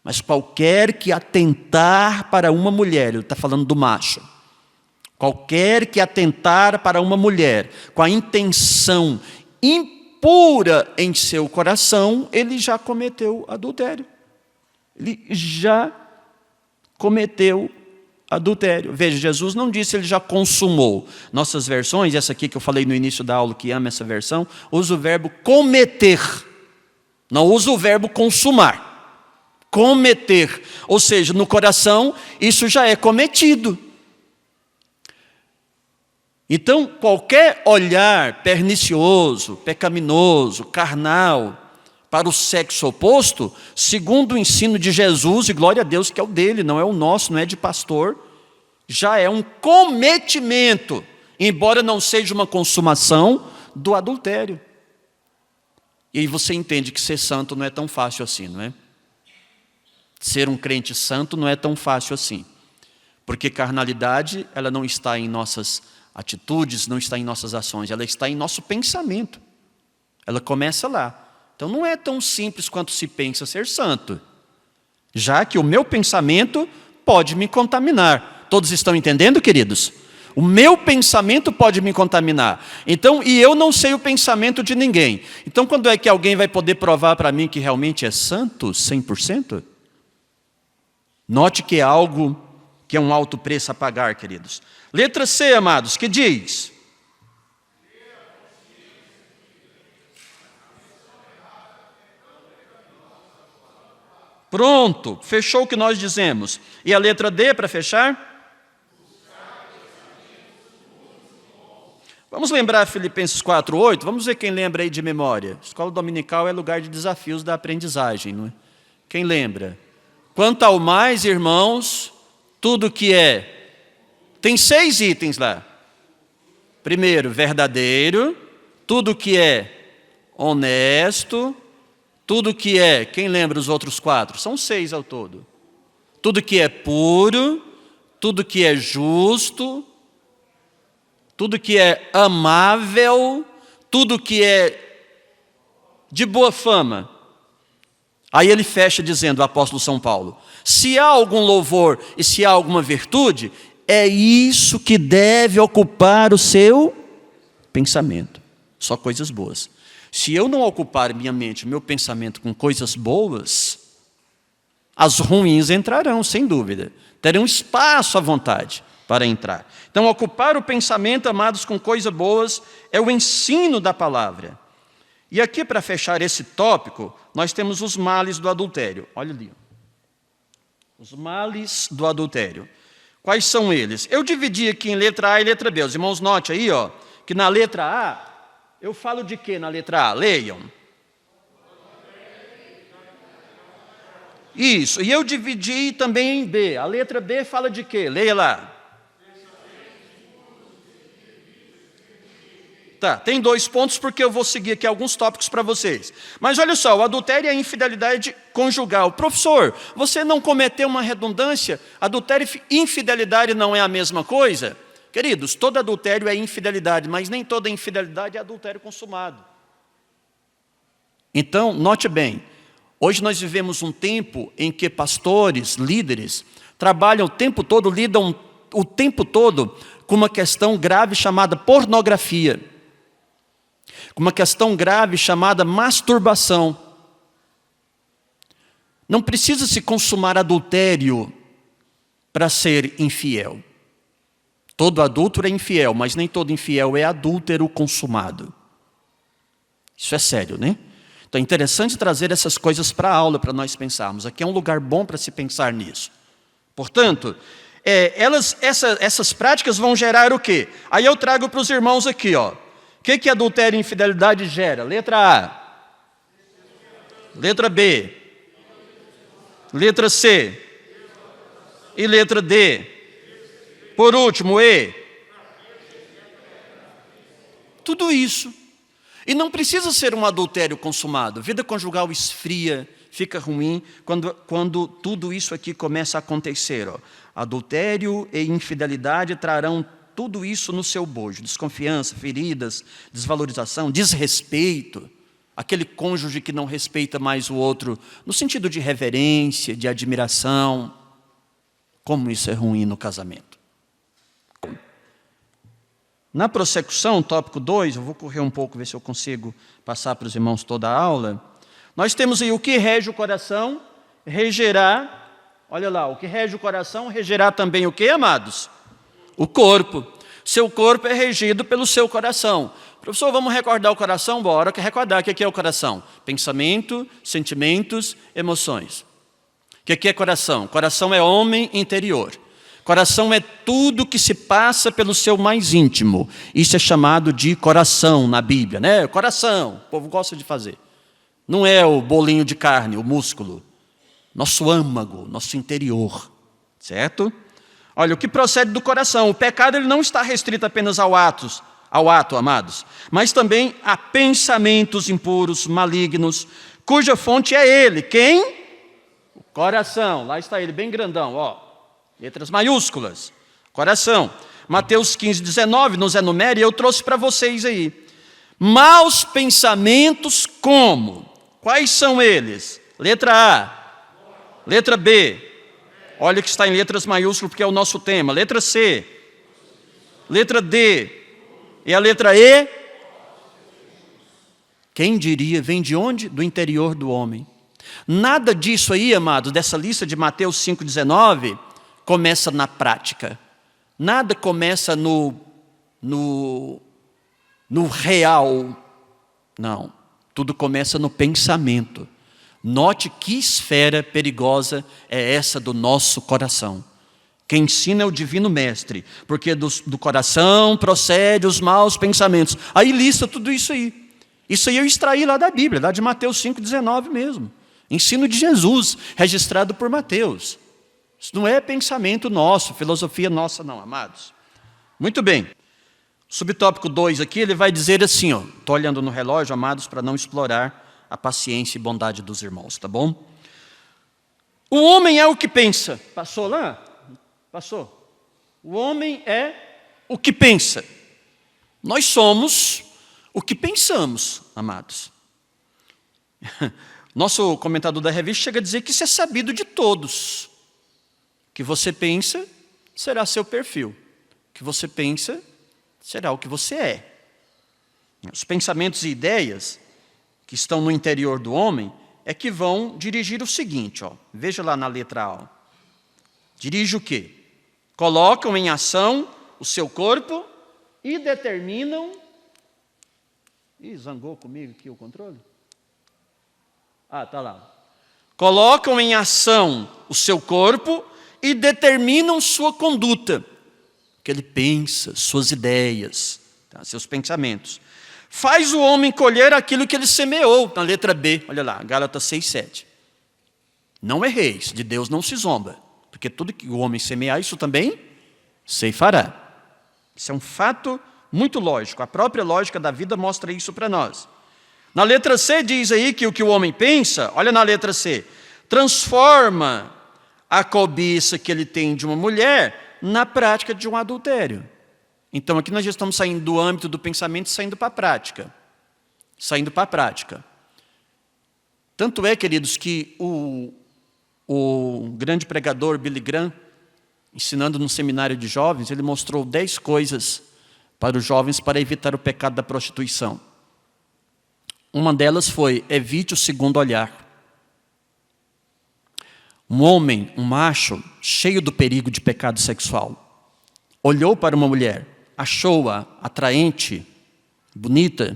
Mas qualquer que atentar para uma mulher, ele está falando do macho, qualquer que atentar para uma mulher com a intenção impura em seu coração, ele já cometeu adultério. Ele já cometeu adultério. Veja, Jesus não disse ele já consumou. Nossas versões, essa aqui que eu falei no início da aula, que ama essa versão, usa o verbo cometer. Não usa o verbo consumar. Cometer. Ou seja, no coração, isso já é cometido. Então, qualquer olhar pernicioso, pecaminoso, carnal, para o sexo oposto, segundo o ensino de Jesus, e glória a Deus que é o dele, não é o nosso, não é de pastor, já é um cometimento, embora não seja uma consumação do adultério. E aí você entende que ser santo não é tão fácil assim, não é? Ser um crente santo não é tão fácil assim. Porque carnalidade, ela não está em nossas atitudes, não está em nossas ações, ela está em nosso pensamento. Ela começa lá. Então não é tão simples quanto se pensa ser santo, já que o meu pensamento pode me contaminar. Todos estão entendendo, queridos? O meu pensamento pode me contaminar. Então, e eu não sei o pensamento de ninguém. Então, quando é que alguém vai poder provar para mim que realmente é santo, 100%? Note que é algo que é um alto preço a pagar, queridos. Letra C, amados, que diz? Pronto, fechou o que nós dizemos. E a letra D, para fechar? Vamos lembrar Filipenses 4:8? Vamos ver quem lembra aí de memória. Escola dominical é lugar de desafios da aprendizagem, não é? Quem lembra? Quanto ao mais, irmãos, tudo que é... Tem 6 itens lá. Primeiro, verdadeiro. Tudo que é honesto. Tudo que é, quem lembra os outros 4? São 6 ao todo. Tudo que é puro, tudo que é justo, tudo que é amável, tudo que é de boa fama. Aí ele fecha dizendo, o apóstolo São Paulo, se há algum louvor e se há alguma virtude, é isso que deve ocupar o seu pensamento. Só coisas boas. Se eu não ocupar minha mente, meu pensamento com coisas boas, as ruins entrarão, sem dúvida. Terão espaço à vontade para entrar. Então, ocupar o pensamento, amados, com coisas boas, é o ensino da palavra. E aqui, para fechar esse tópico, nós temos os males do adultério. Olha ali. Os males do adultério. Quais são eles? Eu dividi aqui em letra A e letra B. Os irmãos, note aí, ó, que na letra A, eu falo de quê na letra A? Leiam. Isso, e eu dividi também em B. A letra B fala de quê? Leia lá. Tá, tem 2 pontos porque eu vou seguir aqui alguns tópicos para vocês. Mas olha só, o adultério e a infidelidade conjugal. Professor, você não cometeu uma redundância? Adultério e infidelidade não é a mesma coisa? Queridos, todo adultério é infidelidade, mas nem toda infidelidade é adultério consumado. Então, note bem, hoje nós vivemos um tempo em que pastores, líderes, trabalham o tempo todo, lidam o tempo todo com uma questão grave chamada pornografia, com uma questão grave chamada masturbação. Não precisa se consumar adultério para ser infiel. Todo adúltero é infiel, mas nem todo infiel é adúltero consumado. Isso é sério, né? Então é interessante trazer essas coisas para a aula, para nós pensarmos. Aqui é um lugar bom para se pensar nisso. Portanto, essas práticas vão gerar o quê? Aí eu trago para os irmãos aqui, ó. O que adultério e infidelidade gera? Letra A. Letra B. Letra C. E letra D. Por último, E. Tudo isso. E não precisa ser um adultério consumado. Vida conjugal esfria, fica ruim, quando tudo isso aqui começa a acontecer. Ó. Adultério e infidelidade trarão tudo isso no seu bojo. Desconfiança, feridas, desvalorização, desrespeito. Aquele cônjuge que não respeita mais o outro, no sentido de reverência, de admiração. Como isso é ruim no casamento. Na prossecução, tópico 2, eu vou correr um pouco, ver se eu consigo passar para os irmãos toda a aula. Nós temos aí o que rege o coração, regerá, olha lá, o que rege o coração, regerá também o que, amados? O corpo. Seu corpo é regido pelo seu coração. Professor, vamos recordar o coração? Bora recordar o que é o coração. Pensamento, sentimentos, emoções. O que é coração? Coração é homem interior. Coração é tudo que se passa pelo seu mais íntimo. Isso é chamado de coração na Bíblia, né? Coração, o povo gosta de fazer. Não é o bolinho de carne, o músculo. Nosso âmago, nosso interior, certo? Olha, o que procede do coração. O pecado ele não está restrito apenas ao ato, amados, mas também a pensamentos impuros, malignos, cuja fonte é ele. Quem? O coração. Lá está ele, bem grandão, ó. Letras maiúsculas, coração. Mateus 15, 19 nos enumera e eu trouxe para vocês aí. Maus pensamentos como? Quais são eles? Letra A. Letra B. Olha que está em letras maiúsculas porque é o nosso tema. Letra C. Letra D. E a letra E? Quem diria? Vem de onde? Do interior do homem. Nada disso aí, amados, dessa lista de Mateus 5,19... começa na prática. Nada começa no real. Não. Tudo começa no pensamento. Note que esfera perigosa é essa do nosso coração. Quem ensina é o Divino Mestre, porque do coração procede os maus pensamentos. Aí lista tudo isso aí. Isso aí eu extraí lá da Bíblia, lá de Mateus 5,19 mesmo. Ensino de Jesus, registrado por Mateus. Isso não é pensamento nosso, filosofia nossa não, amados. Muito bem. Subtópico 2 aqui, ele vai dizer assim, ó. Estou olhando no relógio, amados, para não explorar a paciência e bondade dos irmãos, tá bom? O homem é o que pensa. Passou lá? Passou. O homem é o que pensa. Nós somos o que pensamos, amados. Nosso comentador da revista chega a dizer que isso é sabido de todos. O que você pensa será seu perfil. O que você pensa será o que você é. Os pensamentos e ideias que estão no interior do homem é que vão dirigir o seguinte, ó. Veja lá na letra A. Ó. Dirige o quê? Colocam em ação o seu corpo e determinam... Ih, zangou comigo aqui o controle? Ah, tá lá. Colocam em ação o seu corpo e determinam sua conduta. O que ele pensa, suas ideias, tá? Seus pensamentos. Faz o homem colher aquilo que ele semeou, na letra B. Olha lá, Gálatas 6:7. Não erreis, de Deus não se zomba, porque tudo que o homem semear, isso também ceifará. Isso é um fato muito lógico. A própria lógica da vida mostra isso para nós. Na letra C diz aí que o que o homem pensa, olha na letra C, transforma a cobiça que ele tem de uma mulher na prática de um adultério. Então aqui nós já estamos saindo do âmbito do pensamento e saindo para a prática. Saindo para a prática. Tanto é, queridos, que o grande pregador Billy Graham, ensinando no seminário de jovens, ele mostrou 10 coisas para os jovens para evitar o pecado da prostituição. Uma delas foi, evite o segundo olhar. Um homem, um macho, cheio do perigo de pecado sexual, olhou para uma mulher, achou-a atraente, bonita,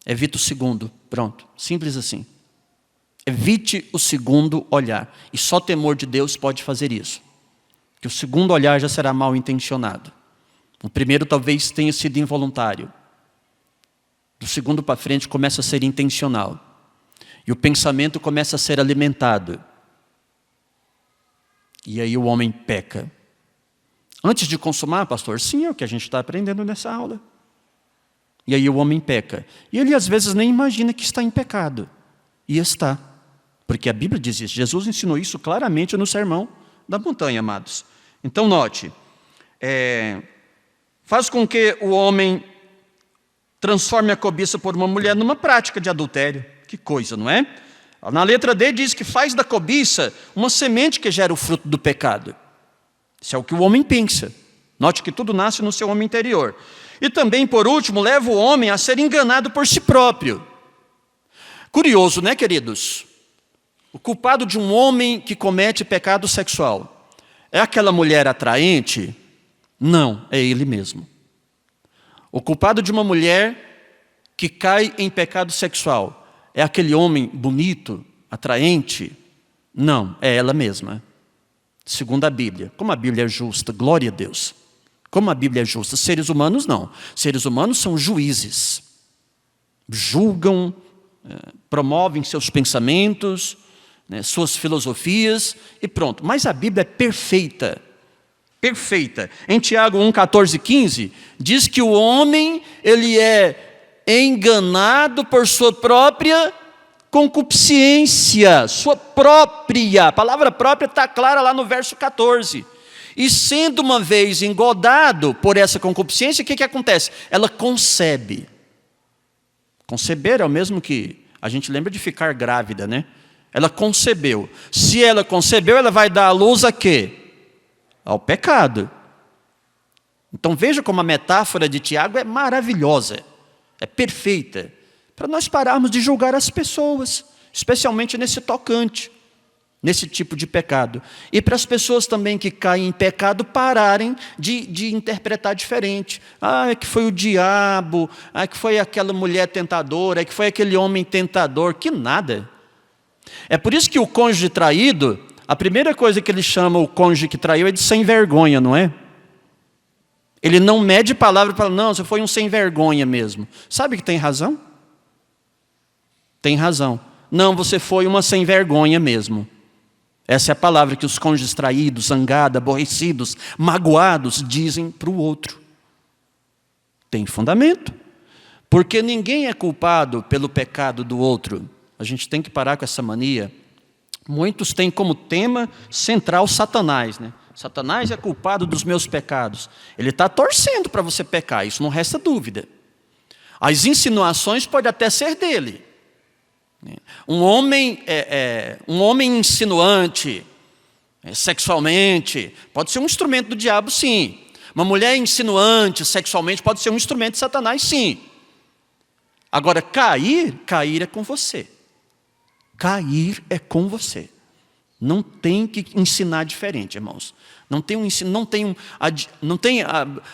evite o segundo, pronto, simples assim. Evite o segundo olhar, e só temor de Deus pode fazer isso, que o segundo olhar já será mal intencionado. O primeiro talvez tenha sido involuntário, do segundo para frente começa a ser intencional, e o pensamento começa a ser alimentado, e aí o homem peca. Antes de consumar, pastor, sim, é o que a gente está aprendendo nessa aula. E aí o homem peca. E ele às vezes nem imagina que está em pecado. E está. Porque a Bíblia diz isso. Jesus ensinou isso claramente no Sermão da Montanha, amados. Então note, faz com que o homem transforme a cobiça por uma mulher numa prática de adultério. Que coisa, não é? Na letra D diz que faz da cobiça uma semente que gera o fruto do pecado. Isso é o que o homem pensa. Note que tudo nasce no seu homem interior. E também, por último, leva o homem a ser enganado por si próprio. Curioso, né, queridos? O culpado de um homem que comete pecado sexual é aquela mulher atraente? Não, é ele mesmo. O culpado de uma mulher que cai em pecado sexual é aquele homem bonito, atraente? Não, é ela mesma. Segundo a Bíblia. Como a Bíblia é justa, glória a Deus. Como a Bíblia é justa. Seres humanos não. Seres humanos são juízes. Julgam, promovem seus pensamentos, suas filosofias e pronto. Mas a Bíblia é perfeita. Perfeita. Em Tiago 1, 14 e 15, diz que o homem, ele é enganado por sua própria concupiscência, sua própria. A palavra própria está clara lá no verso 14. E sendo uma vez engodado por essa concupiscência, o que acontece? Ela concebe. Conceber é o mesmo que a gente lembra de ficar grávida, né? Ela concebeu. Se ela concebeu, ela vai dar à luz a quê? Ao pecado. Então veja como a metáfora de Tiago é maravilhosa, é perfeita, para nós pararmos de julgar as pessoas, especialmente nesse tocante, nesse tipo de pecado. E para as pessoas também que caem em pecado pararem de interpretar diferente. É que foi o diabo, é que foi aquela mulher tentadora, é que foi aquele homem tentador, que nada. É por isso que o cônjuge traído, a primeira coisa que ele chama o cônjuge que traiu é de sem vergonha, não é? Ele não mede palavra para falar, não, você foi um sem vergonha mesmo. Sabe que tem razão? Tem razão. Não, você foi uma sem vergonha mesmo. Essa é a palavra que os cônjuges traídos, zangados, aborrecidos, magoados dizem para o outro. Tem fundamento. Porque ninguém é culpado pelo pecado do outro. A gente tem que parar com essa mania. Muitos têm como tema central Satanás, né? Satanás é culpado dos meus pecados. Ele está torcendo para você pecar, isso não resta dúvida. As insinuações podem até ser dele. Um homem insinuante, sexualmente, pode ser um instrumento do diabo, sim. Uma mulher insinuante sexualmente pode ser um instrumento de Satanás, sim. Agora, cair é com você. Cair é com você. Não tem que ensinar diferente, irmãos. Não tem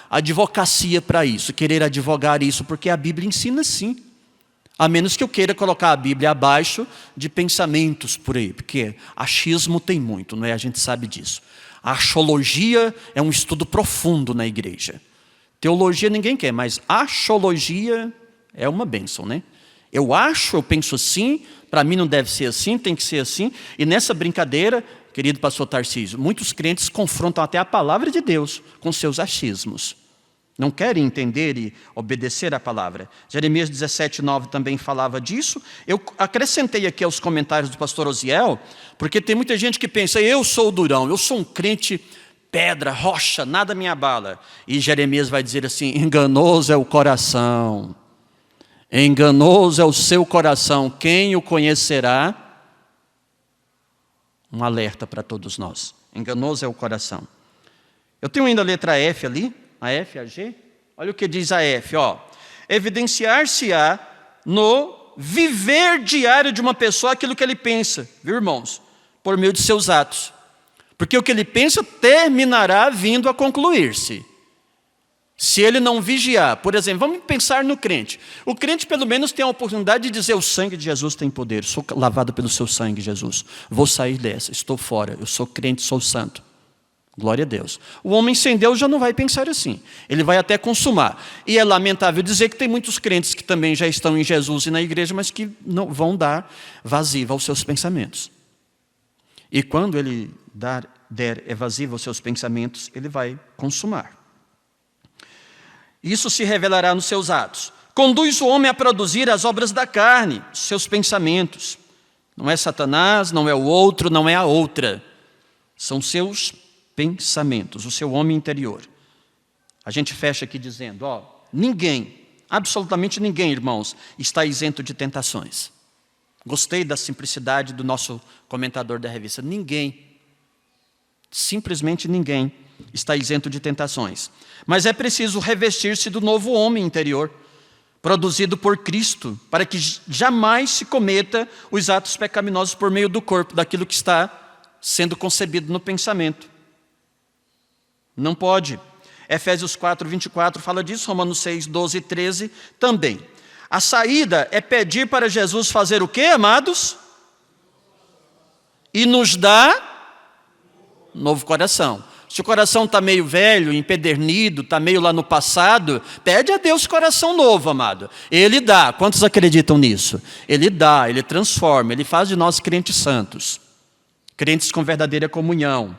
advocacia para isso, querer advogar isso, porque a Bíblia ensina sim. A menos que eu queira colocar a Bíblia abaixo de pensamentos por aí, porque achismo tem muito, não é? A gente sabe disso. A axologia é um estudo profundo na igreja. Teologia ninguém quer, mas axologia é uma bênção, né? Eu penso assim, para mim não deve ser assim, tem que ser assim. E nessa brincadeira, querido pastor Tarcísio, muitos crentes confrontam até a palavra de Deus com seus achismos. Não querem entender e obedecer à palavra. Jeremias 17:9 também falava disso. Eu acrescentei aqui aos comentários do pastor Osiel, porque tem muita gente que pensa, eu sou durão, eu sou um crente pedra, rocha, nada me abala. E Jeremias vai dizer assim, enganoso é o coração. Enganoso é o seu coração, quem o conhecerá? Um alerta para todos nós. Enganoso é o coração. Eu tenho ainda a letra F ali, a F, a G. Olha o que diz a F, evidenciar-se-á no viver diário de uma pessoa aquilo que ele pensa, viu, irmãos? Por meio de seus atos. Porque o que ele pensa terminará vindo a concluir-se. Se ele não vigiar, por exemplo, vamos pensar no crente. O crente pelo menos tem a oportunidade de dizer, o sangue de Jesus tem poder, sou lavado pelo seu sangue, Jesus. Vou sair dessa, estou fora, eu sou crente, sou santo. Glória a Deus. O homem sem Deus já não vai pensar assim. Ele vai até consumar. E é lamentável dizer que tem muitos crentes que também já estão em Jesus e na igreja, mas que não vão dar vazio aos seus pensamentos. E quando ele der evasivo aos seus pensamentos, ele vai consumar. Isso se revelará nos seus atos. Conduz o homem a produzir as obras da carne, seus pensamentos. Não é Satanás, não é o outro, não é a outra. São seus pensamentos, o seu homem interior. A gente fecha aqui dizendo, ninguém, absolutamente ninguém, irmãos, está isento de tentações. Gostei da simplicidade do nosso comentador da revista. Ninguém, simplesmente ninguém, está isento de tentações. Mas é preciso revestir-se do novo homem interior, produzido por Cristo, para que jamais se cometa os atos pecaminosos por meio do corpo, daquilo que está sendo concebido no pensamento. Não pode. Efésios 4, 24 fala disso, Romanos 6, 12 e 13 também. A saída é pedir para Jesus fazer o quê, amados? E nos dá novo coração. Se o coração está meio velho, empedernido, está meio lá no passado, pede a Deus coração novo, amado. Ele dá. Quantos acreditam nisso? Ele dá, Ele transforma, Ele faz de nós crentes santos. Crentes com verdadeira comunhão.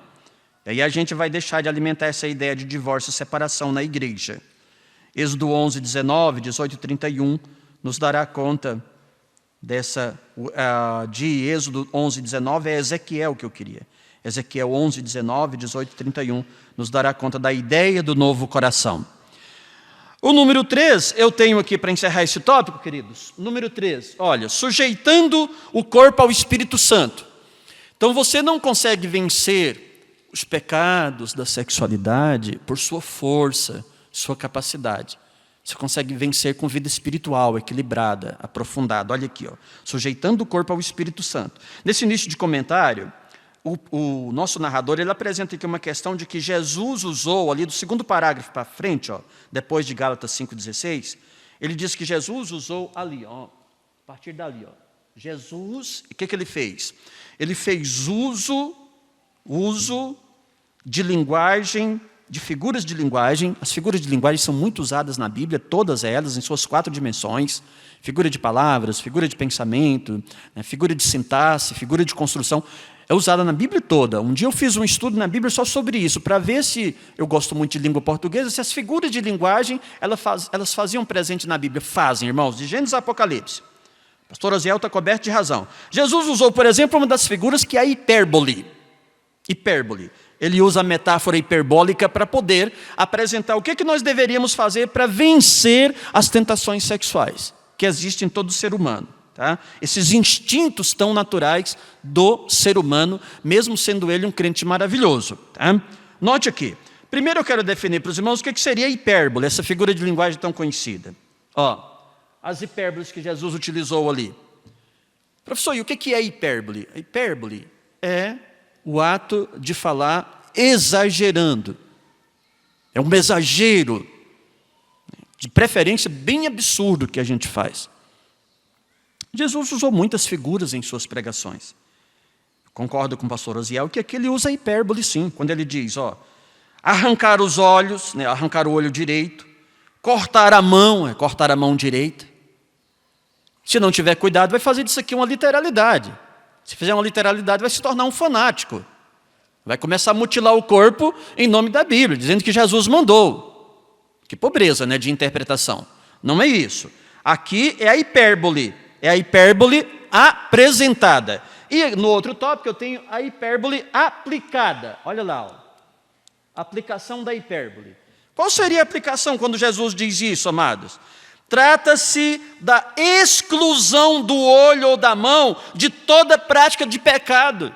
E aí a gente vai deixar de alimentar essa ideia de divórcio e separação na igreja. Êxodo 11, 19, 18 e 31 nos dará conta de Êxodo 11, 19, é Ezequiel que eu queria. Ezequiel 11, 19, 18 e 31 nos dará conta da ideia do novo coração. O número 3, eu tenho aqui para encerrar esse tópico, queridos. Número 3, olha, sujeitando o corpo ao Espírito Santo. Então você não consegue vencer os pecados da sexualidade por sua força, sua capacidade. Você consegue vencer com vida espiritual, equilibrada, aprofundada. Olha aqui, ó, sujeitando o corpo ao Espírito Santo. Nesse início de comentário, o nosso narrador ele apresenta aqui uma questão de que Jesus usou, ali do segundo parágrafo para frente, ó, depois de Gálatas 5,16, ele diz que Jesus usou ali, ó, a partir dali, ó, Jesus, o que ele fez? Ele fez uso de linguagem, de figuras de linguagem. As figuras de linguagem são muito usadas na Bíblia, todas elas, em suas 4 dimensões. Figura de palavras, figura de pensamento, figura de sintaxe, figura de construção. É usada na Bíblia toda. Um dia eu fiz um estudo na Bíblia só sobre isso, para ver se, eu gosto muito de língua portuguesa, se as figuras de linguagem, elas faziam presente na Bíblia. Fazem, irmãos, de Gênesis a Apocalipse. O pastor Osiel está coberto de razão. Jesus usou, por exemplo, uma das figuras que é a hipérbole. Hipérbole. Ele usa a metáfora hiperbólica para poder apresentar o que nós deveríamos fazer para vencer as tentações sexuais que existem em todo ser humano. Tá? Esses instintos tão naturais do ser humano, mesmo sendo ele um crente maravilhoso. Tá? Note aqui. Primeiro eu quero definir para os irmãos o que seria a hipérbole, essa figura de linguagem tão conhecida. Ó, as hipérboles que Jesus utilizou ali. Professor, e o que é hipérbole? A hipérbole é o ato de falar exagerando. É um exagero, de preferência bem absurdo que a gente faz. Jesus usou muitas figuras em suas pregações. Concordo com o pastor Osiel que aqui ele usa a hipérbole sim, quando ele diz, ó, arrancar os olhos, arrancar o olho direito, cortar a mão direita. Se não tiver cuidado, vai fazer disso aqui uma literalidade. Se fizer uma literalidade, vai se tornar um fanático. Vai começar a mutilar o corpo em nome da Bíblia, dizendo que Jesus mandou. Que pobreza, de interpretação. Não é isso. Aqui é a hipérbole. É a hipérbole apresentada. E no outro tópico eu tenho a hipérbole aplicada. Olha lá, ó. Aplicação da hipérbole. Qual seria a aplicação quando Jesus diz isso, amados? Trata-se da exclusão do olho ou da mão de toda prática de pecado.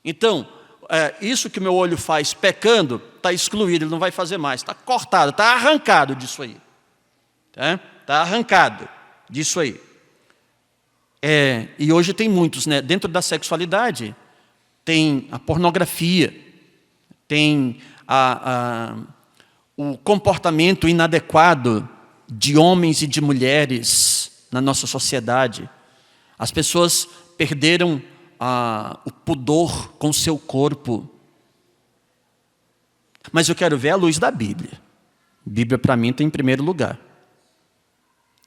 Então, isso que o meu olho faz pecando, está excluído, ele não vai fazer mais, está cortado, está arrancado disso aí. Está arrancado disso aí. E hoje tem muitos, dentro da sexualidade, tem a pornografia, tem o comportamento inadequado de homens e de mulheres na nossa sociedade. As pessoas perderam o pudor com seu corpo. Mas eu quero ver a luz da Bíblia. A Bíblia, para mim, tem em primeiro lugar.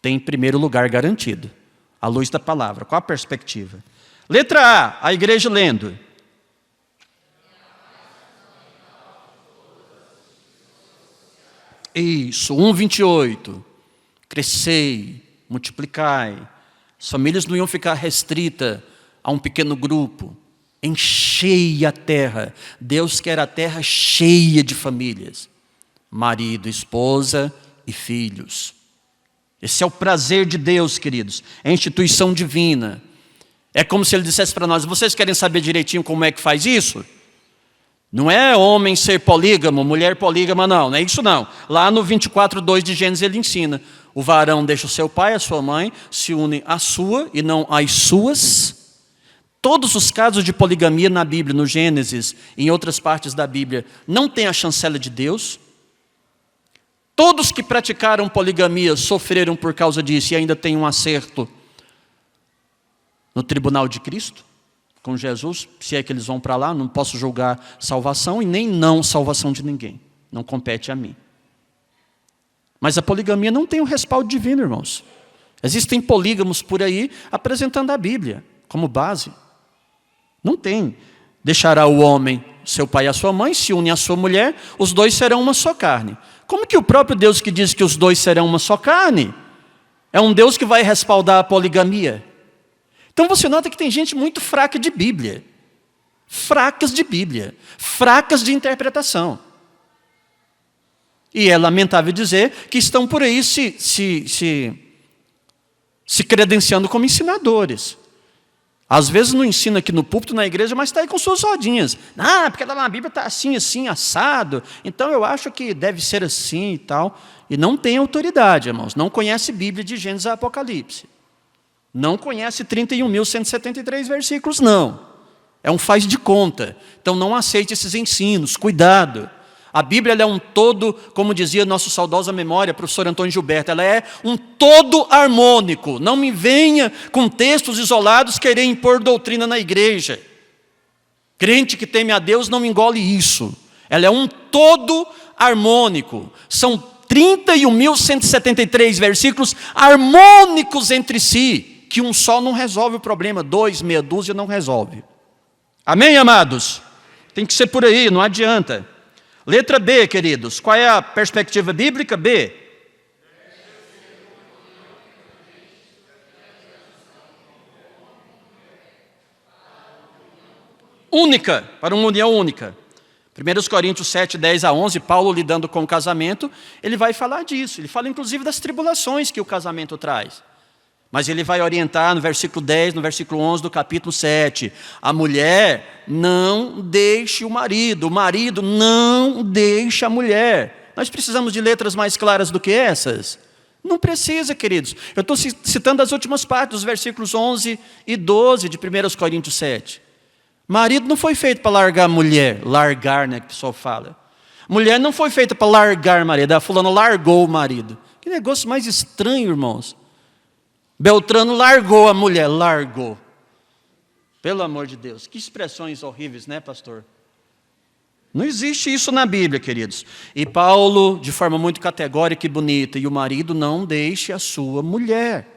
Tem em primeiro lugar garantido. A luz da palavra. Qual a perspectiva? Letra A igreja lendo. Isso, 1:28. Crescei, multiplicai. As famílias não iam ficar restritas a um pequeno grupo. Enchei a terra. Deus quer a terra cheia de famílias. Marido, esposa e filhos. Esse é o prazer de Deus, queridos. É a instituição divina. É como se Ele dissesse para nós, vocês querem saber direitinho como é que faz isso? Não é homem ser polígamo, mulher polígama, não é isso não. Lá no 24:2 de Gênesis ele ensina: o varão deixa o seu pai, a sua mãe, se une à sua e não às suas. Todos os casos de poligamia na Bíblia, no Gênesis e em outras partes da Bíblia, não tem a chancela de Deus. Todos que praticaram poligamia sofreram por causa disso e ainda tem um acerto no tribunal de Cristo, com Jesus, se é que eles vão para lá. Não posso julgar salvação e nem não salvação de ninguém. Não compete a mim. Mas a poligamia não tem o respaldo divino, irmãos. Existem polígamos por aí apresentando a Bíblia como base. Não tem. Deixará o homem, seu pai e a sua mãe, se une à sua mulher, os dois serão uma só carne. Como que o próprio Deus que diz que os dois serão uma só carne, é um Deus que vai respaldar a poligamia? Então você nota que tem gente muito fraca de Bíblia. Fracas de Bíblia. Fracas de interpretação. E é lamentável dizer que estão por aí se credenciando como ensinadores. Às vezes não ensina aqui no púlpito, na igreja, mas está aí com suas rodinhas. Ah, porque lá na Bíblia está assim, assim, assado. Então eu acho que deve ser assim e tal. E não tem autoridade, irmãos. Não conhece Bíblia de Gênesis a Apocalipse. Não conhece 31.173 versículos, não. É um faz de conta. Então não aceite esses ensinos, cuidado. A Bíblia ela é um todo, como dizia nosso saudosa memória, professor Antônio Gilberto, ela é um todo harmônico. Não me venha com textos isolados querer impor doutrina na igreja. Crente que teme a Deus não engole isso. Ela é um todo harmônico. São 31.173 versículos harmônicos entre si, que um só não resolve o problema, dois, meia dúzia não resolve. Amém, amados? Tem que ser por aí, não adianta. Letra B, queridos. Qual é a perspectiva bíblica? B. Única, para uma união única. 1 Coríntios 7, 10 a 11, Paulo lidando com o casamento, ele vai falar disso. Ele fala inclusive das tribulações que o casamento traz. Mas ele vai orientar no versículo 10, no versículo 11 do capítulo 7. A mulher não deixe o marido não deixe a mulher. Nós precisamos de letras mais claras do que essas? Não precisa, queridos. Eu estou citando as últimas partes dos versículos 11 e 12 de 1 Coríntios 7. Marido não foi feito para largar a mulher. Largar, né, que o pessoal fala. Mulher não foi feita para largar o marido. A fulana largou o marido. Que negócio mais estranho, irmãos. Beltrano largou a mulher, largou. Pelo amor de Deus, que expressões horríveis, né, pastor? Não existe isso na Bíblia, queridos. E Paulo, de forma muito categórica e bonita, e o marido não deixe a sua mulher.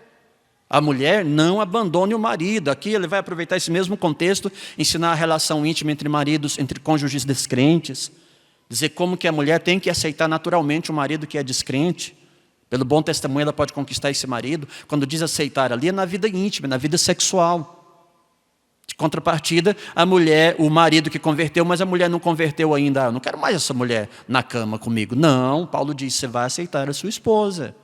A mulher não abandone o marido. Aqui ele vai aproveitar esse mesmo contexto, ensinar a relação íntima entre maridos, entre cônjuges descrentes. Dizer como que a mulher tem que aceitar naturalmente o marido que é descrente. Pelo bom testemunho ela pode conquistar esse marido. Quando diz aceitar ali é na vida íntima, na vida sexual. De contrapartida, a mulher, o marido que converteu, mas a mulher não converteu ainda. Eu não quero mais essa mulher na cama comigo. Não, Paulo diz, você vai aceitar a sua esposa.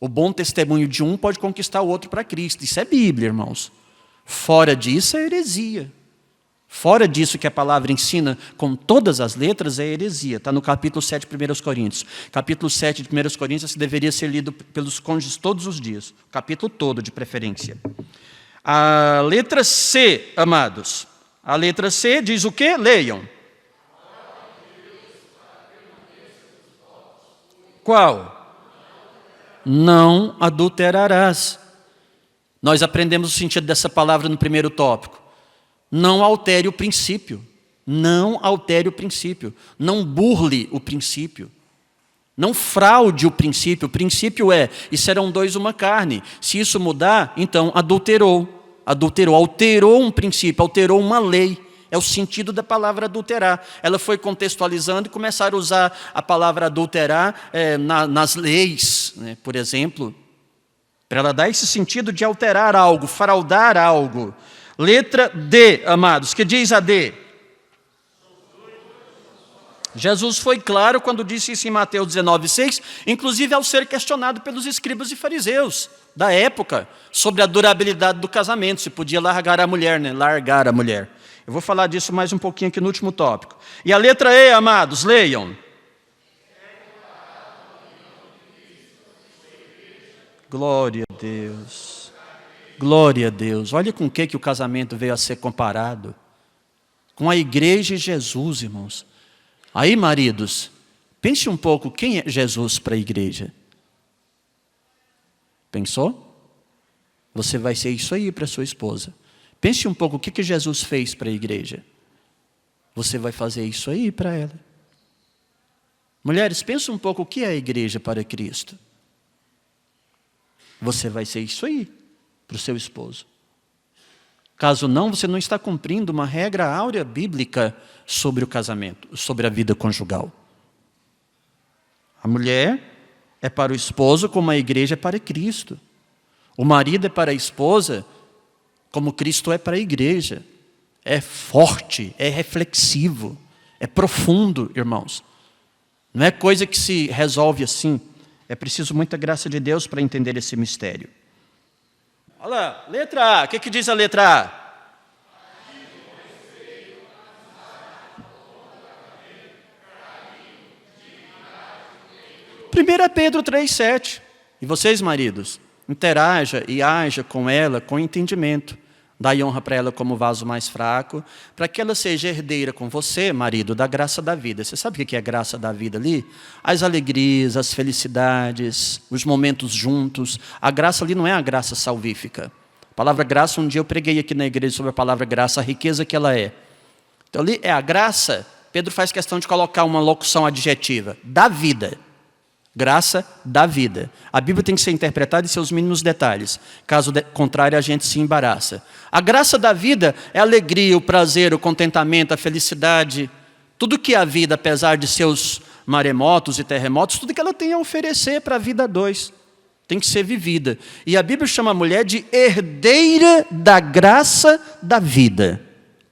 O bom testemunho de um pode conquistar o outro para Cristo. Isso é Bíblia, irmãos. Fora disso é heresia. Fora disso que a palavra ensina com todas as letras é heresia. Está no capítulo 7 de 1 Coríntios. Capítulo 7 de 1 Coríntios deveria ser lido pelos cônjuges todos os dias. O capítulo todo, de preferência. A letra C, amados. A letra C diz o quê? Leiam. Qual? Não adulterarás. Nós aprendemos o sentido dessa palavra no primeiro tópico. Não altere o princípio. Não altere o princípio. Não burle o princípio. Não fraude o princípio. O princípio é, e serão dois uma carne. Se isso mudar, então adulterou. Adulterou, alterou um princípio, alterou uma lei. É o sentido da palavra adulterar. Ela foi contextualizando e começaram a usar a palavra adulterar nas leis, né, por exemplo, para ela dar esse sentido de alterar algo, fraudar algo. Letra D, amados. Que diz a D? Jesus foi claro quando disse isso em Mateus 19:6, inclusive ao ser questionado pelos escribas e fariseus da época sobre a durabilidade do casamento, se podia largar a mulher, né? Largar a mulher. Eu vou falar disso mais um pouquinho aqui no último tópico. E a letra E, amados, leiam. Glória a Deus. Glória a Deus. Olha com o que o casamento veio a ser comparado. Com a igreja e Jesus, irmãos. Aí, maridos, pense um pouco, quem é Jesus para a igreja? Pensou? Você vai ser isso aí para sua esposa. Pense um pouco o que Jesus fez para a igreja. Você vai fazer isso aí para ela. Mulheres, pense um pouco o que é a igreja para Cristo. Você vai ser isso aí para o seu esposo. Caso não, você não está cumprindo uma regra áurea bíblica sobre o casamento, sobre a vida conjugal. A mulher é para o esposo como a igreja é para Cristo. O marido é para a esposa como Cristo é para a igreja. É forte, é reflexivo, é profundo, irmãos. Não é coisa que se resolve assim. É preciso muita graça de Deus para entender esse mistério. Olha lá, letra A. O que diz a letra A? 1 Pedro 3,7. E vocês, maridos, interaja e haja com ela com entendimento. Dai honra para ela como vaso mais fraco, para que ela seja herdeira com você, marido, da graça da vida. Você sabe o que é a graça da vida ali? As alegrias, as felicidades, os momentos juntos. A graça ali não é a graça salvífica. A palavra graça, um dia eu preguei aqui na igreja sobre a palavra graça, a riqueza que ela é. Então ali é a graça. Pedro faz questão de colocar uma locução adjetiva, da vida. Graça da vida. A Bíblia tem que ser interpretada em seus mínimos detalhes. Caso contrário, a gente se embaraça. A graça da vida é a alegria, o prazer, o contentamento, a felicidade. Tudo que a vida, apesar de seus maremotos e terremotos, tudo que ela tem a oferecer para a vida a dois. Tem que ser vivida. E a Bíblia chama a mulher de herdeira da graça da vida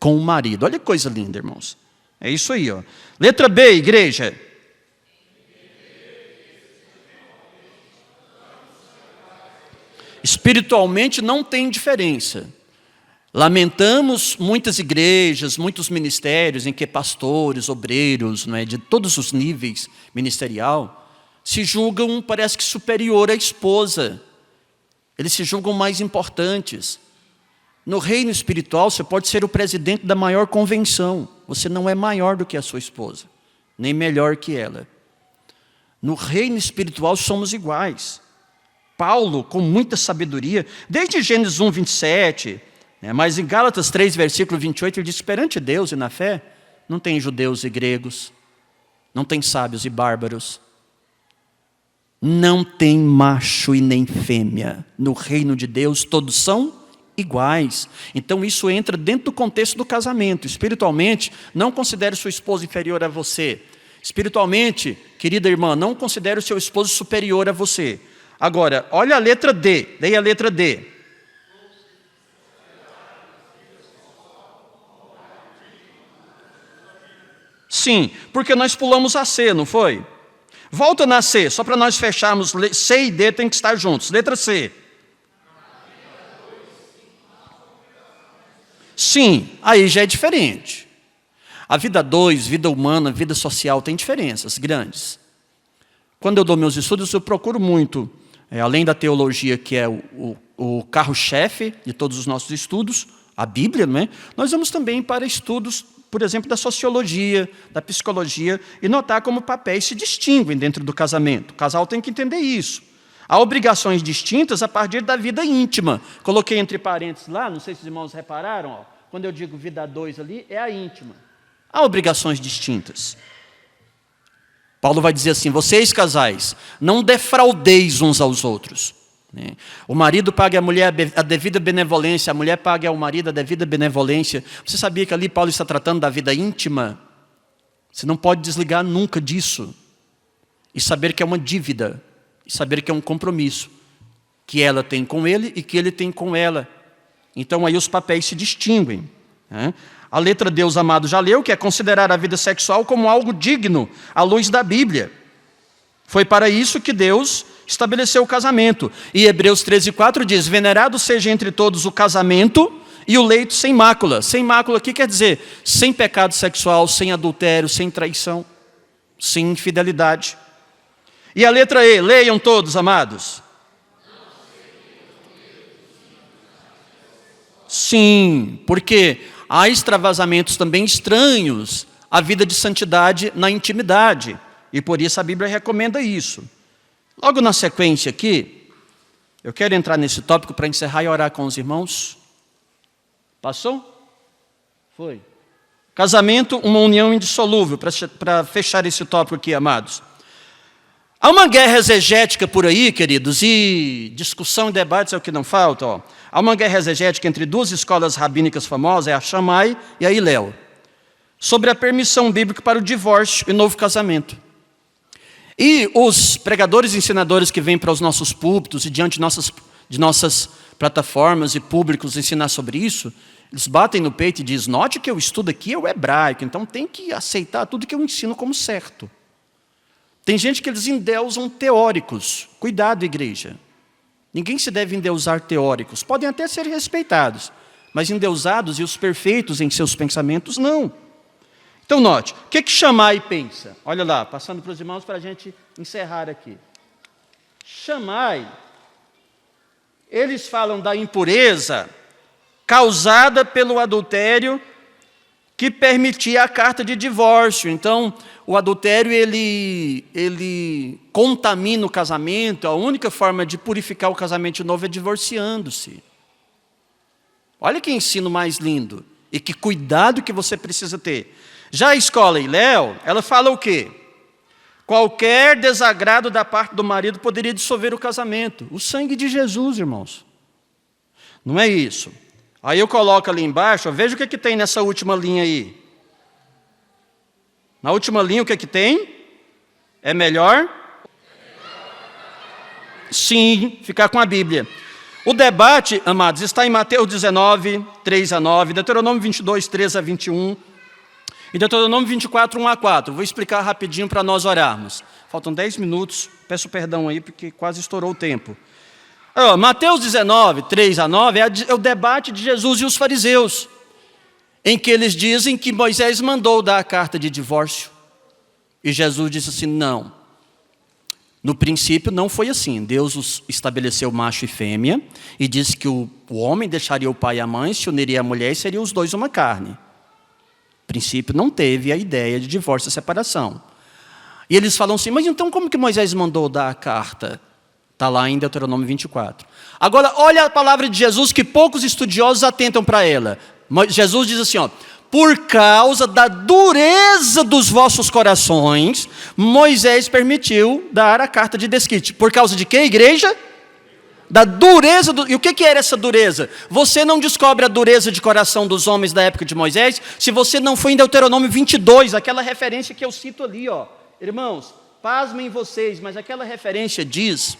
com o marido. Olha que coisa linda, irmãos. É isso aí, ó. Letra B, igreja. Espiritualmente não tem diferença. Lamentamos muitas igrejas, muitos ministérios em que pastores, obreiros, não é, de todos os níveis ministerial, se julgam, parece que superior à esposa. Eles se julgam mais importantes. No reino espiritual, você pode ser o presidente da maior convenção. Você não é maior do que a sua esposa, nem melhor que ela. No reino espiritual somos iguais. Paulo, com muita sabedoria, desde Gênesis 1, 27, mas em Gálatas 3, versículo 28, ele diz que perante Deus e na fé, não tem judeus e gregos, não tem sábios e bárbaros, não tem macho e nem fêmea. No reino de Deus, todos são iguais. Então isso entra dentro do contexto do casamento. Espiritualmente, não considere sua esposa inferior a você. Espiritualmente, querida irmã, não considere o seu esposo superior a você. Agora, olha a letra D. Leia a letra D. Sim, porque nós pulamos a C, não foi? Volta na C, só para nós fecharmos. C e D tem que estar juntos. Letra C. Sim, aí já é diferente. A vida 2, vida humana, vida social tem diferenças grandes. Quando eu dou meus estudos, eu procuro muito, além da teologia, que é o carro-chefe de todos os nossos estudos, a Bíblia, não é? Nós vamos também para estudos, por exemplo, da sociologia, da psicologia, e notar como papéis se distinguem dentro do casamento. O casal tem que entender isso. Há obrigações distintas a partir da vida íntima. Coloquei entre parênteses lá, não sei se os irmãos repararam, ó, quando eu digo vida 2 ali, é a íntima. Há obrigações distintas. Paulo vai dizer assim, vocês casais, não defraudeis uns aos outros. O marido paga à mulher a devida benevolência, a mulher paga ao marido a devida benevolência. Você sabia que ali Paulo está tratando da vida íntima? Você não pode desligar nunca disso. E saber que é uma dívida, e saber que é um compromisso, que ela tem com ele e que ele tem com ela. Então aí os papéis se distinguem. A letra Deus amado já leu, que é considerar a vida sexual como algo digno à luz da Bíblia. Foi para isso que Deus estabeleceu o casamento. E Hebreus 13:4 diz, venerado seja entre todos o casamento e o leito sem mácula. Sem mácula aqui quer dizer sem pecado sexual, sem adultério, sem traição, sem infidelidade. E a letra E, leiam todos, amados. Sim, porque há extravasamentos também estranhos à vida de santidade na intimidade. E por isso a Bíblia recomenda isso. Logo na sequência aqui, eu quero entrar nesse tópico para encerrar e orar com os irmãos. Passou? Foi. Casamento, uma união indissolúvel, para fechar esse tópico aqui, amados. Há uma guerra exegética por aí, queridos, e discussão e debates é o que não falta. Ó. Há uma guerra exegética entre duas escolas rabínicas famosas, a Shammai e a Hillel, sobre a permissão bíblica para o divórcio e novo casamento. E os pregadores e ensinadores que vêm para os nossos púlpitos e diante de nossas plataformas e públicos ensinar sobre isso, eles batem no peito e dizem, note que eu estudo aqui é o hebraico, então tem que aceitar tudo que eu ensino como certo. Tem gente que eles endeusam teóricos. Cuidado, igreja. Ninguém se deve endeusar teóricos. Podem até ser respeitados, mas endeusados e os perfeitos em seus pensamentos, não. Então, note, o que Shammai pensa? Olha lá, passando para os irmãos para a gente encerrar aqui. Shammai, eles falam da impureza causada pelo adultério que permitia a carta de divórcio. Então, o adultério, ele contamina o casamento. A única forma de purificar o casamento de novo é divorciando-se. Olha que ensino mais lindo. E que cuidado que você precisa ter. Já a escola Hillel, ela fala o quê? Qualquer desagrado da parte do marido poderia dissolver o casamento. O sangue de Jesus, irmãos. Não é isso. Aí eu coloco ali embaixo, ó, veja o que tem nessa última linha aí. Na última linha, o que tem? É melhor? Sim, ficar com a Bíblia. O debate, amados, está em Mateus 19, 3 a 9, Deuteronômio 22, 3 a 21, e Deuteronômio 24, 1 a 4. Vou explicar rapidinho para nós orarmos. Faltam 10 minutos, peço perdão aí, porque quase estourou o tempo. Mateus 19, 3 a 9, é o debate de Jesus e os fariseus, em que eles dizem que Moisés mandou dar a carta de divórcio. E Jesus disse assim, não. No princípio não foi assim. Deus estabeleceu macho e fêmea, e disse que o homem deixaria o pai e a mãe, se uniria à mulher, e seriam os dois uma carne. No princípio não teve a ideia de divórcio e separação. E eles falam assim, mas então como que Moisés mandou dar a carta? Está lá em Deuteronômio 24. Agora, olha a palavra de Jesus que poucos estudiosos atentam para ela. Jesus diz assim, ó, por causa da dureza dos vossos corações, Moisés permitiu dar a carta de desquite. Por causa de quê, igreja? Da dureza. E o que era essa dureza? Você não descobre a dureza de coração dos homens da época de Moisés se você não for em Deuteronômio 22, aquela referência que eu cito ali, ó. Irmãos, pasmem vocês, mas aquela referência diz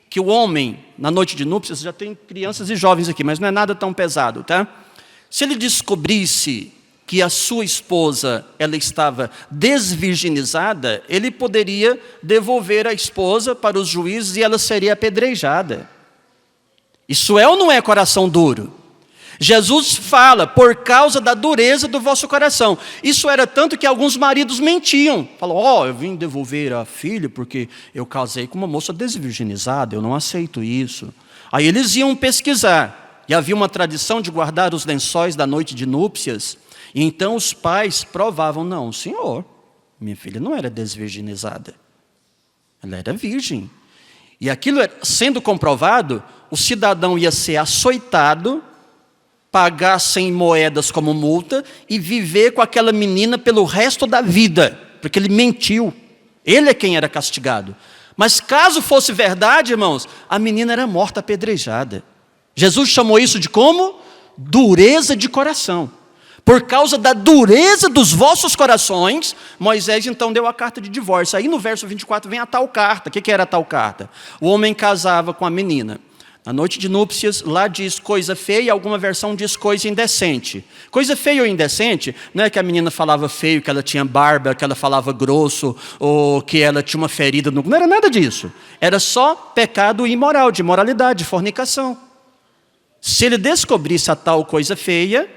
que o homem, na noite de núpcias, já tem crianças e jovens aqui, mas não é nada tão pesado, tá? Se ele descobrisse que a sua esposa ela estava desvirginizada, ele poderia devolver a esposa para os juízes e ela seria apedrejada. Isso é ou não é coração duro? Jesus fala, por causa da dureza do vosso coração. Isso era tanto que alguns maridos mentiam. Falam, eu vim devolver a filha porque eu casei com uma moça desvirginizada, eu não aceito isso. Aí eles iam pesquisar. E havia uma tradição de guardar os lençóis da noite de núpcias. E então os pais provavam, não, senhor, minha filha não era desvirginizada. Ela era virgem. E aquilo sendo comprovado, o cidadão ia ser açoitado, pagar 100 moedas como multa e viver com aquela menina pelo resto da vida, porque ele mentiu. Ele é quem era castigado. Mas caso fosse verdade, irmãos, a menina era morta apedrejada. Jesus chamou isso de como? Dureza de coração. Por causa da dureza dos vossos corações, Moisés então deu a carta de divórcio. Aí no verso 24 vem a tal carta. O que era a tal carta? O homem casava com a menina. Na noite de núpcias, lá diz coisa feia, alguma versão diz coisa indecente. Coisa feia ou indecente, não é que a menina falava feio, que ela tinha barba, que ela falava grosso, ou que ela tinha uma ferida. Não era nada disso. Era só pecado imoral, de imoralidade, de fornicação. Se ele descobrisse a tal coisa feia,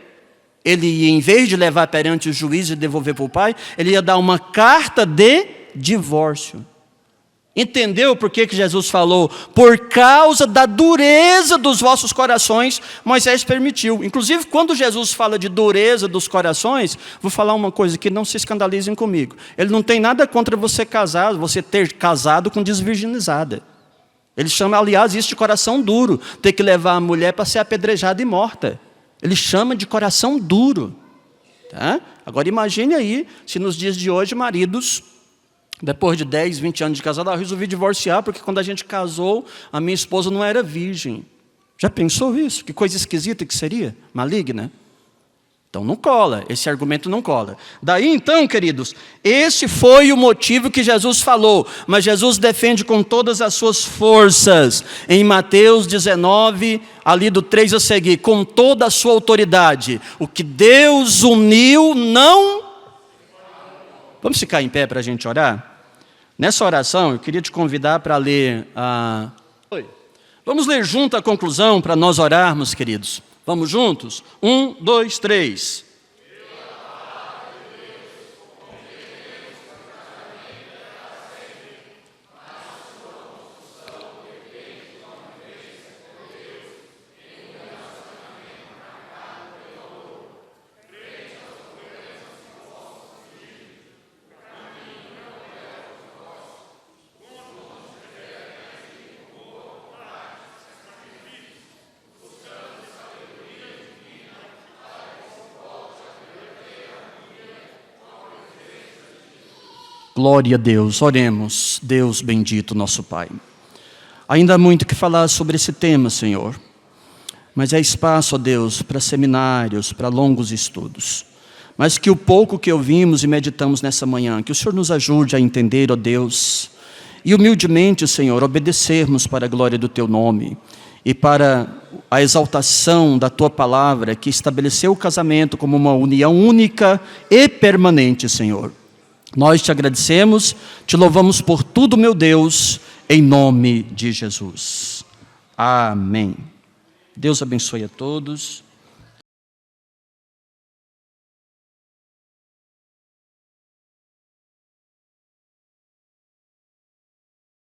ele ia, em vez de levar perante o juiz e devolver para o pai, ele ia dar uma carta de divórcio. Entendeu por que Jesus falou? Por causa da dureza dos vossos corações, Moisés permitiu. Inclusive, quando Jesus fala de dureza dos corações, vou falar uma coisa que não se escandalizem comigo. Ele não tem nada contra você casar, você ter casado com desvirginizada. Ele chama, aliás, isso de coração duro, ter que levar a mulher para ser apedrejada e morta. Ele chama de coração duro. Tá? Agora imagine aí, se nos dias de hoje, maridos, depois de 10, 20 anos de casado, eu resolvi divorciar, porque quando a gente casou, a minha esposa não era virgem. Já pensou isso? Que coisa esquisita que seria? Maligna? Então não cola, esse argumento não cola. Daí então, queridos, esse foi o motivo que Jesus falou, mas Jesus defende com todas as suas forças, em Mateus 19, ali do 3 a seguir, com toda a sua autoridade. O que Deus uniu, não... Vamos ficar em pé para a gente orar? Nessa oração, eu queria te convidar para ler a... Vamos ler junto a conclusão para nós orarmos, queridos. Vamos juntos? 1, 2, 3. Glória a Deus, oremos. Deus bendito, nosso Pai. Ainda há muito que falar sobre esse tema, Senhor. Mas é espaço, ó Deus, para seminários, para longos estudos. Mas que o pouco que ouvimos e meditamos nessa manhã, que o Senhor nos ajude a entender, ó Deus. E humildemente, Senhor, obedecermos para a glória do Teu nome. E para a exaltação da Tua palavra, que estabeleceu o casamento como uma união única e permanente, Senhor. Nós te agradecemos, te louvamos por tudo, meu Deus, em nome de Jesus. Amém. Deus abençoe a todos.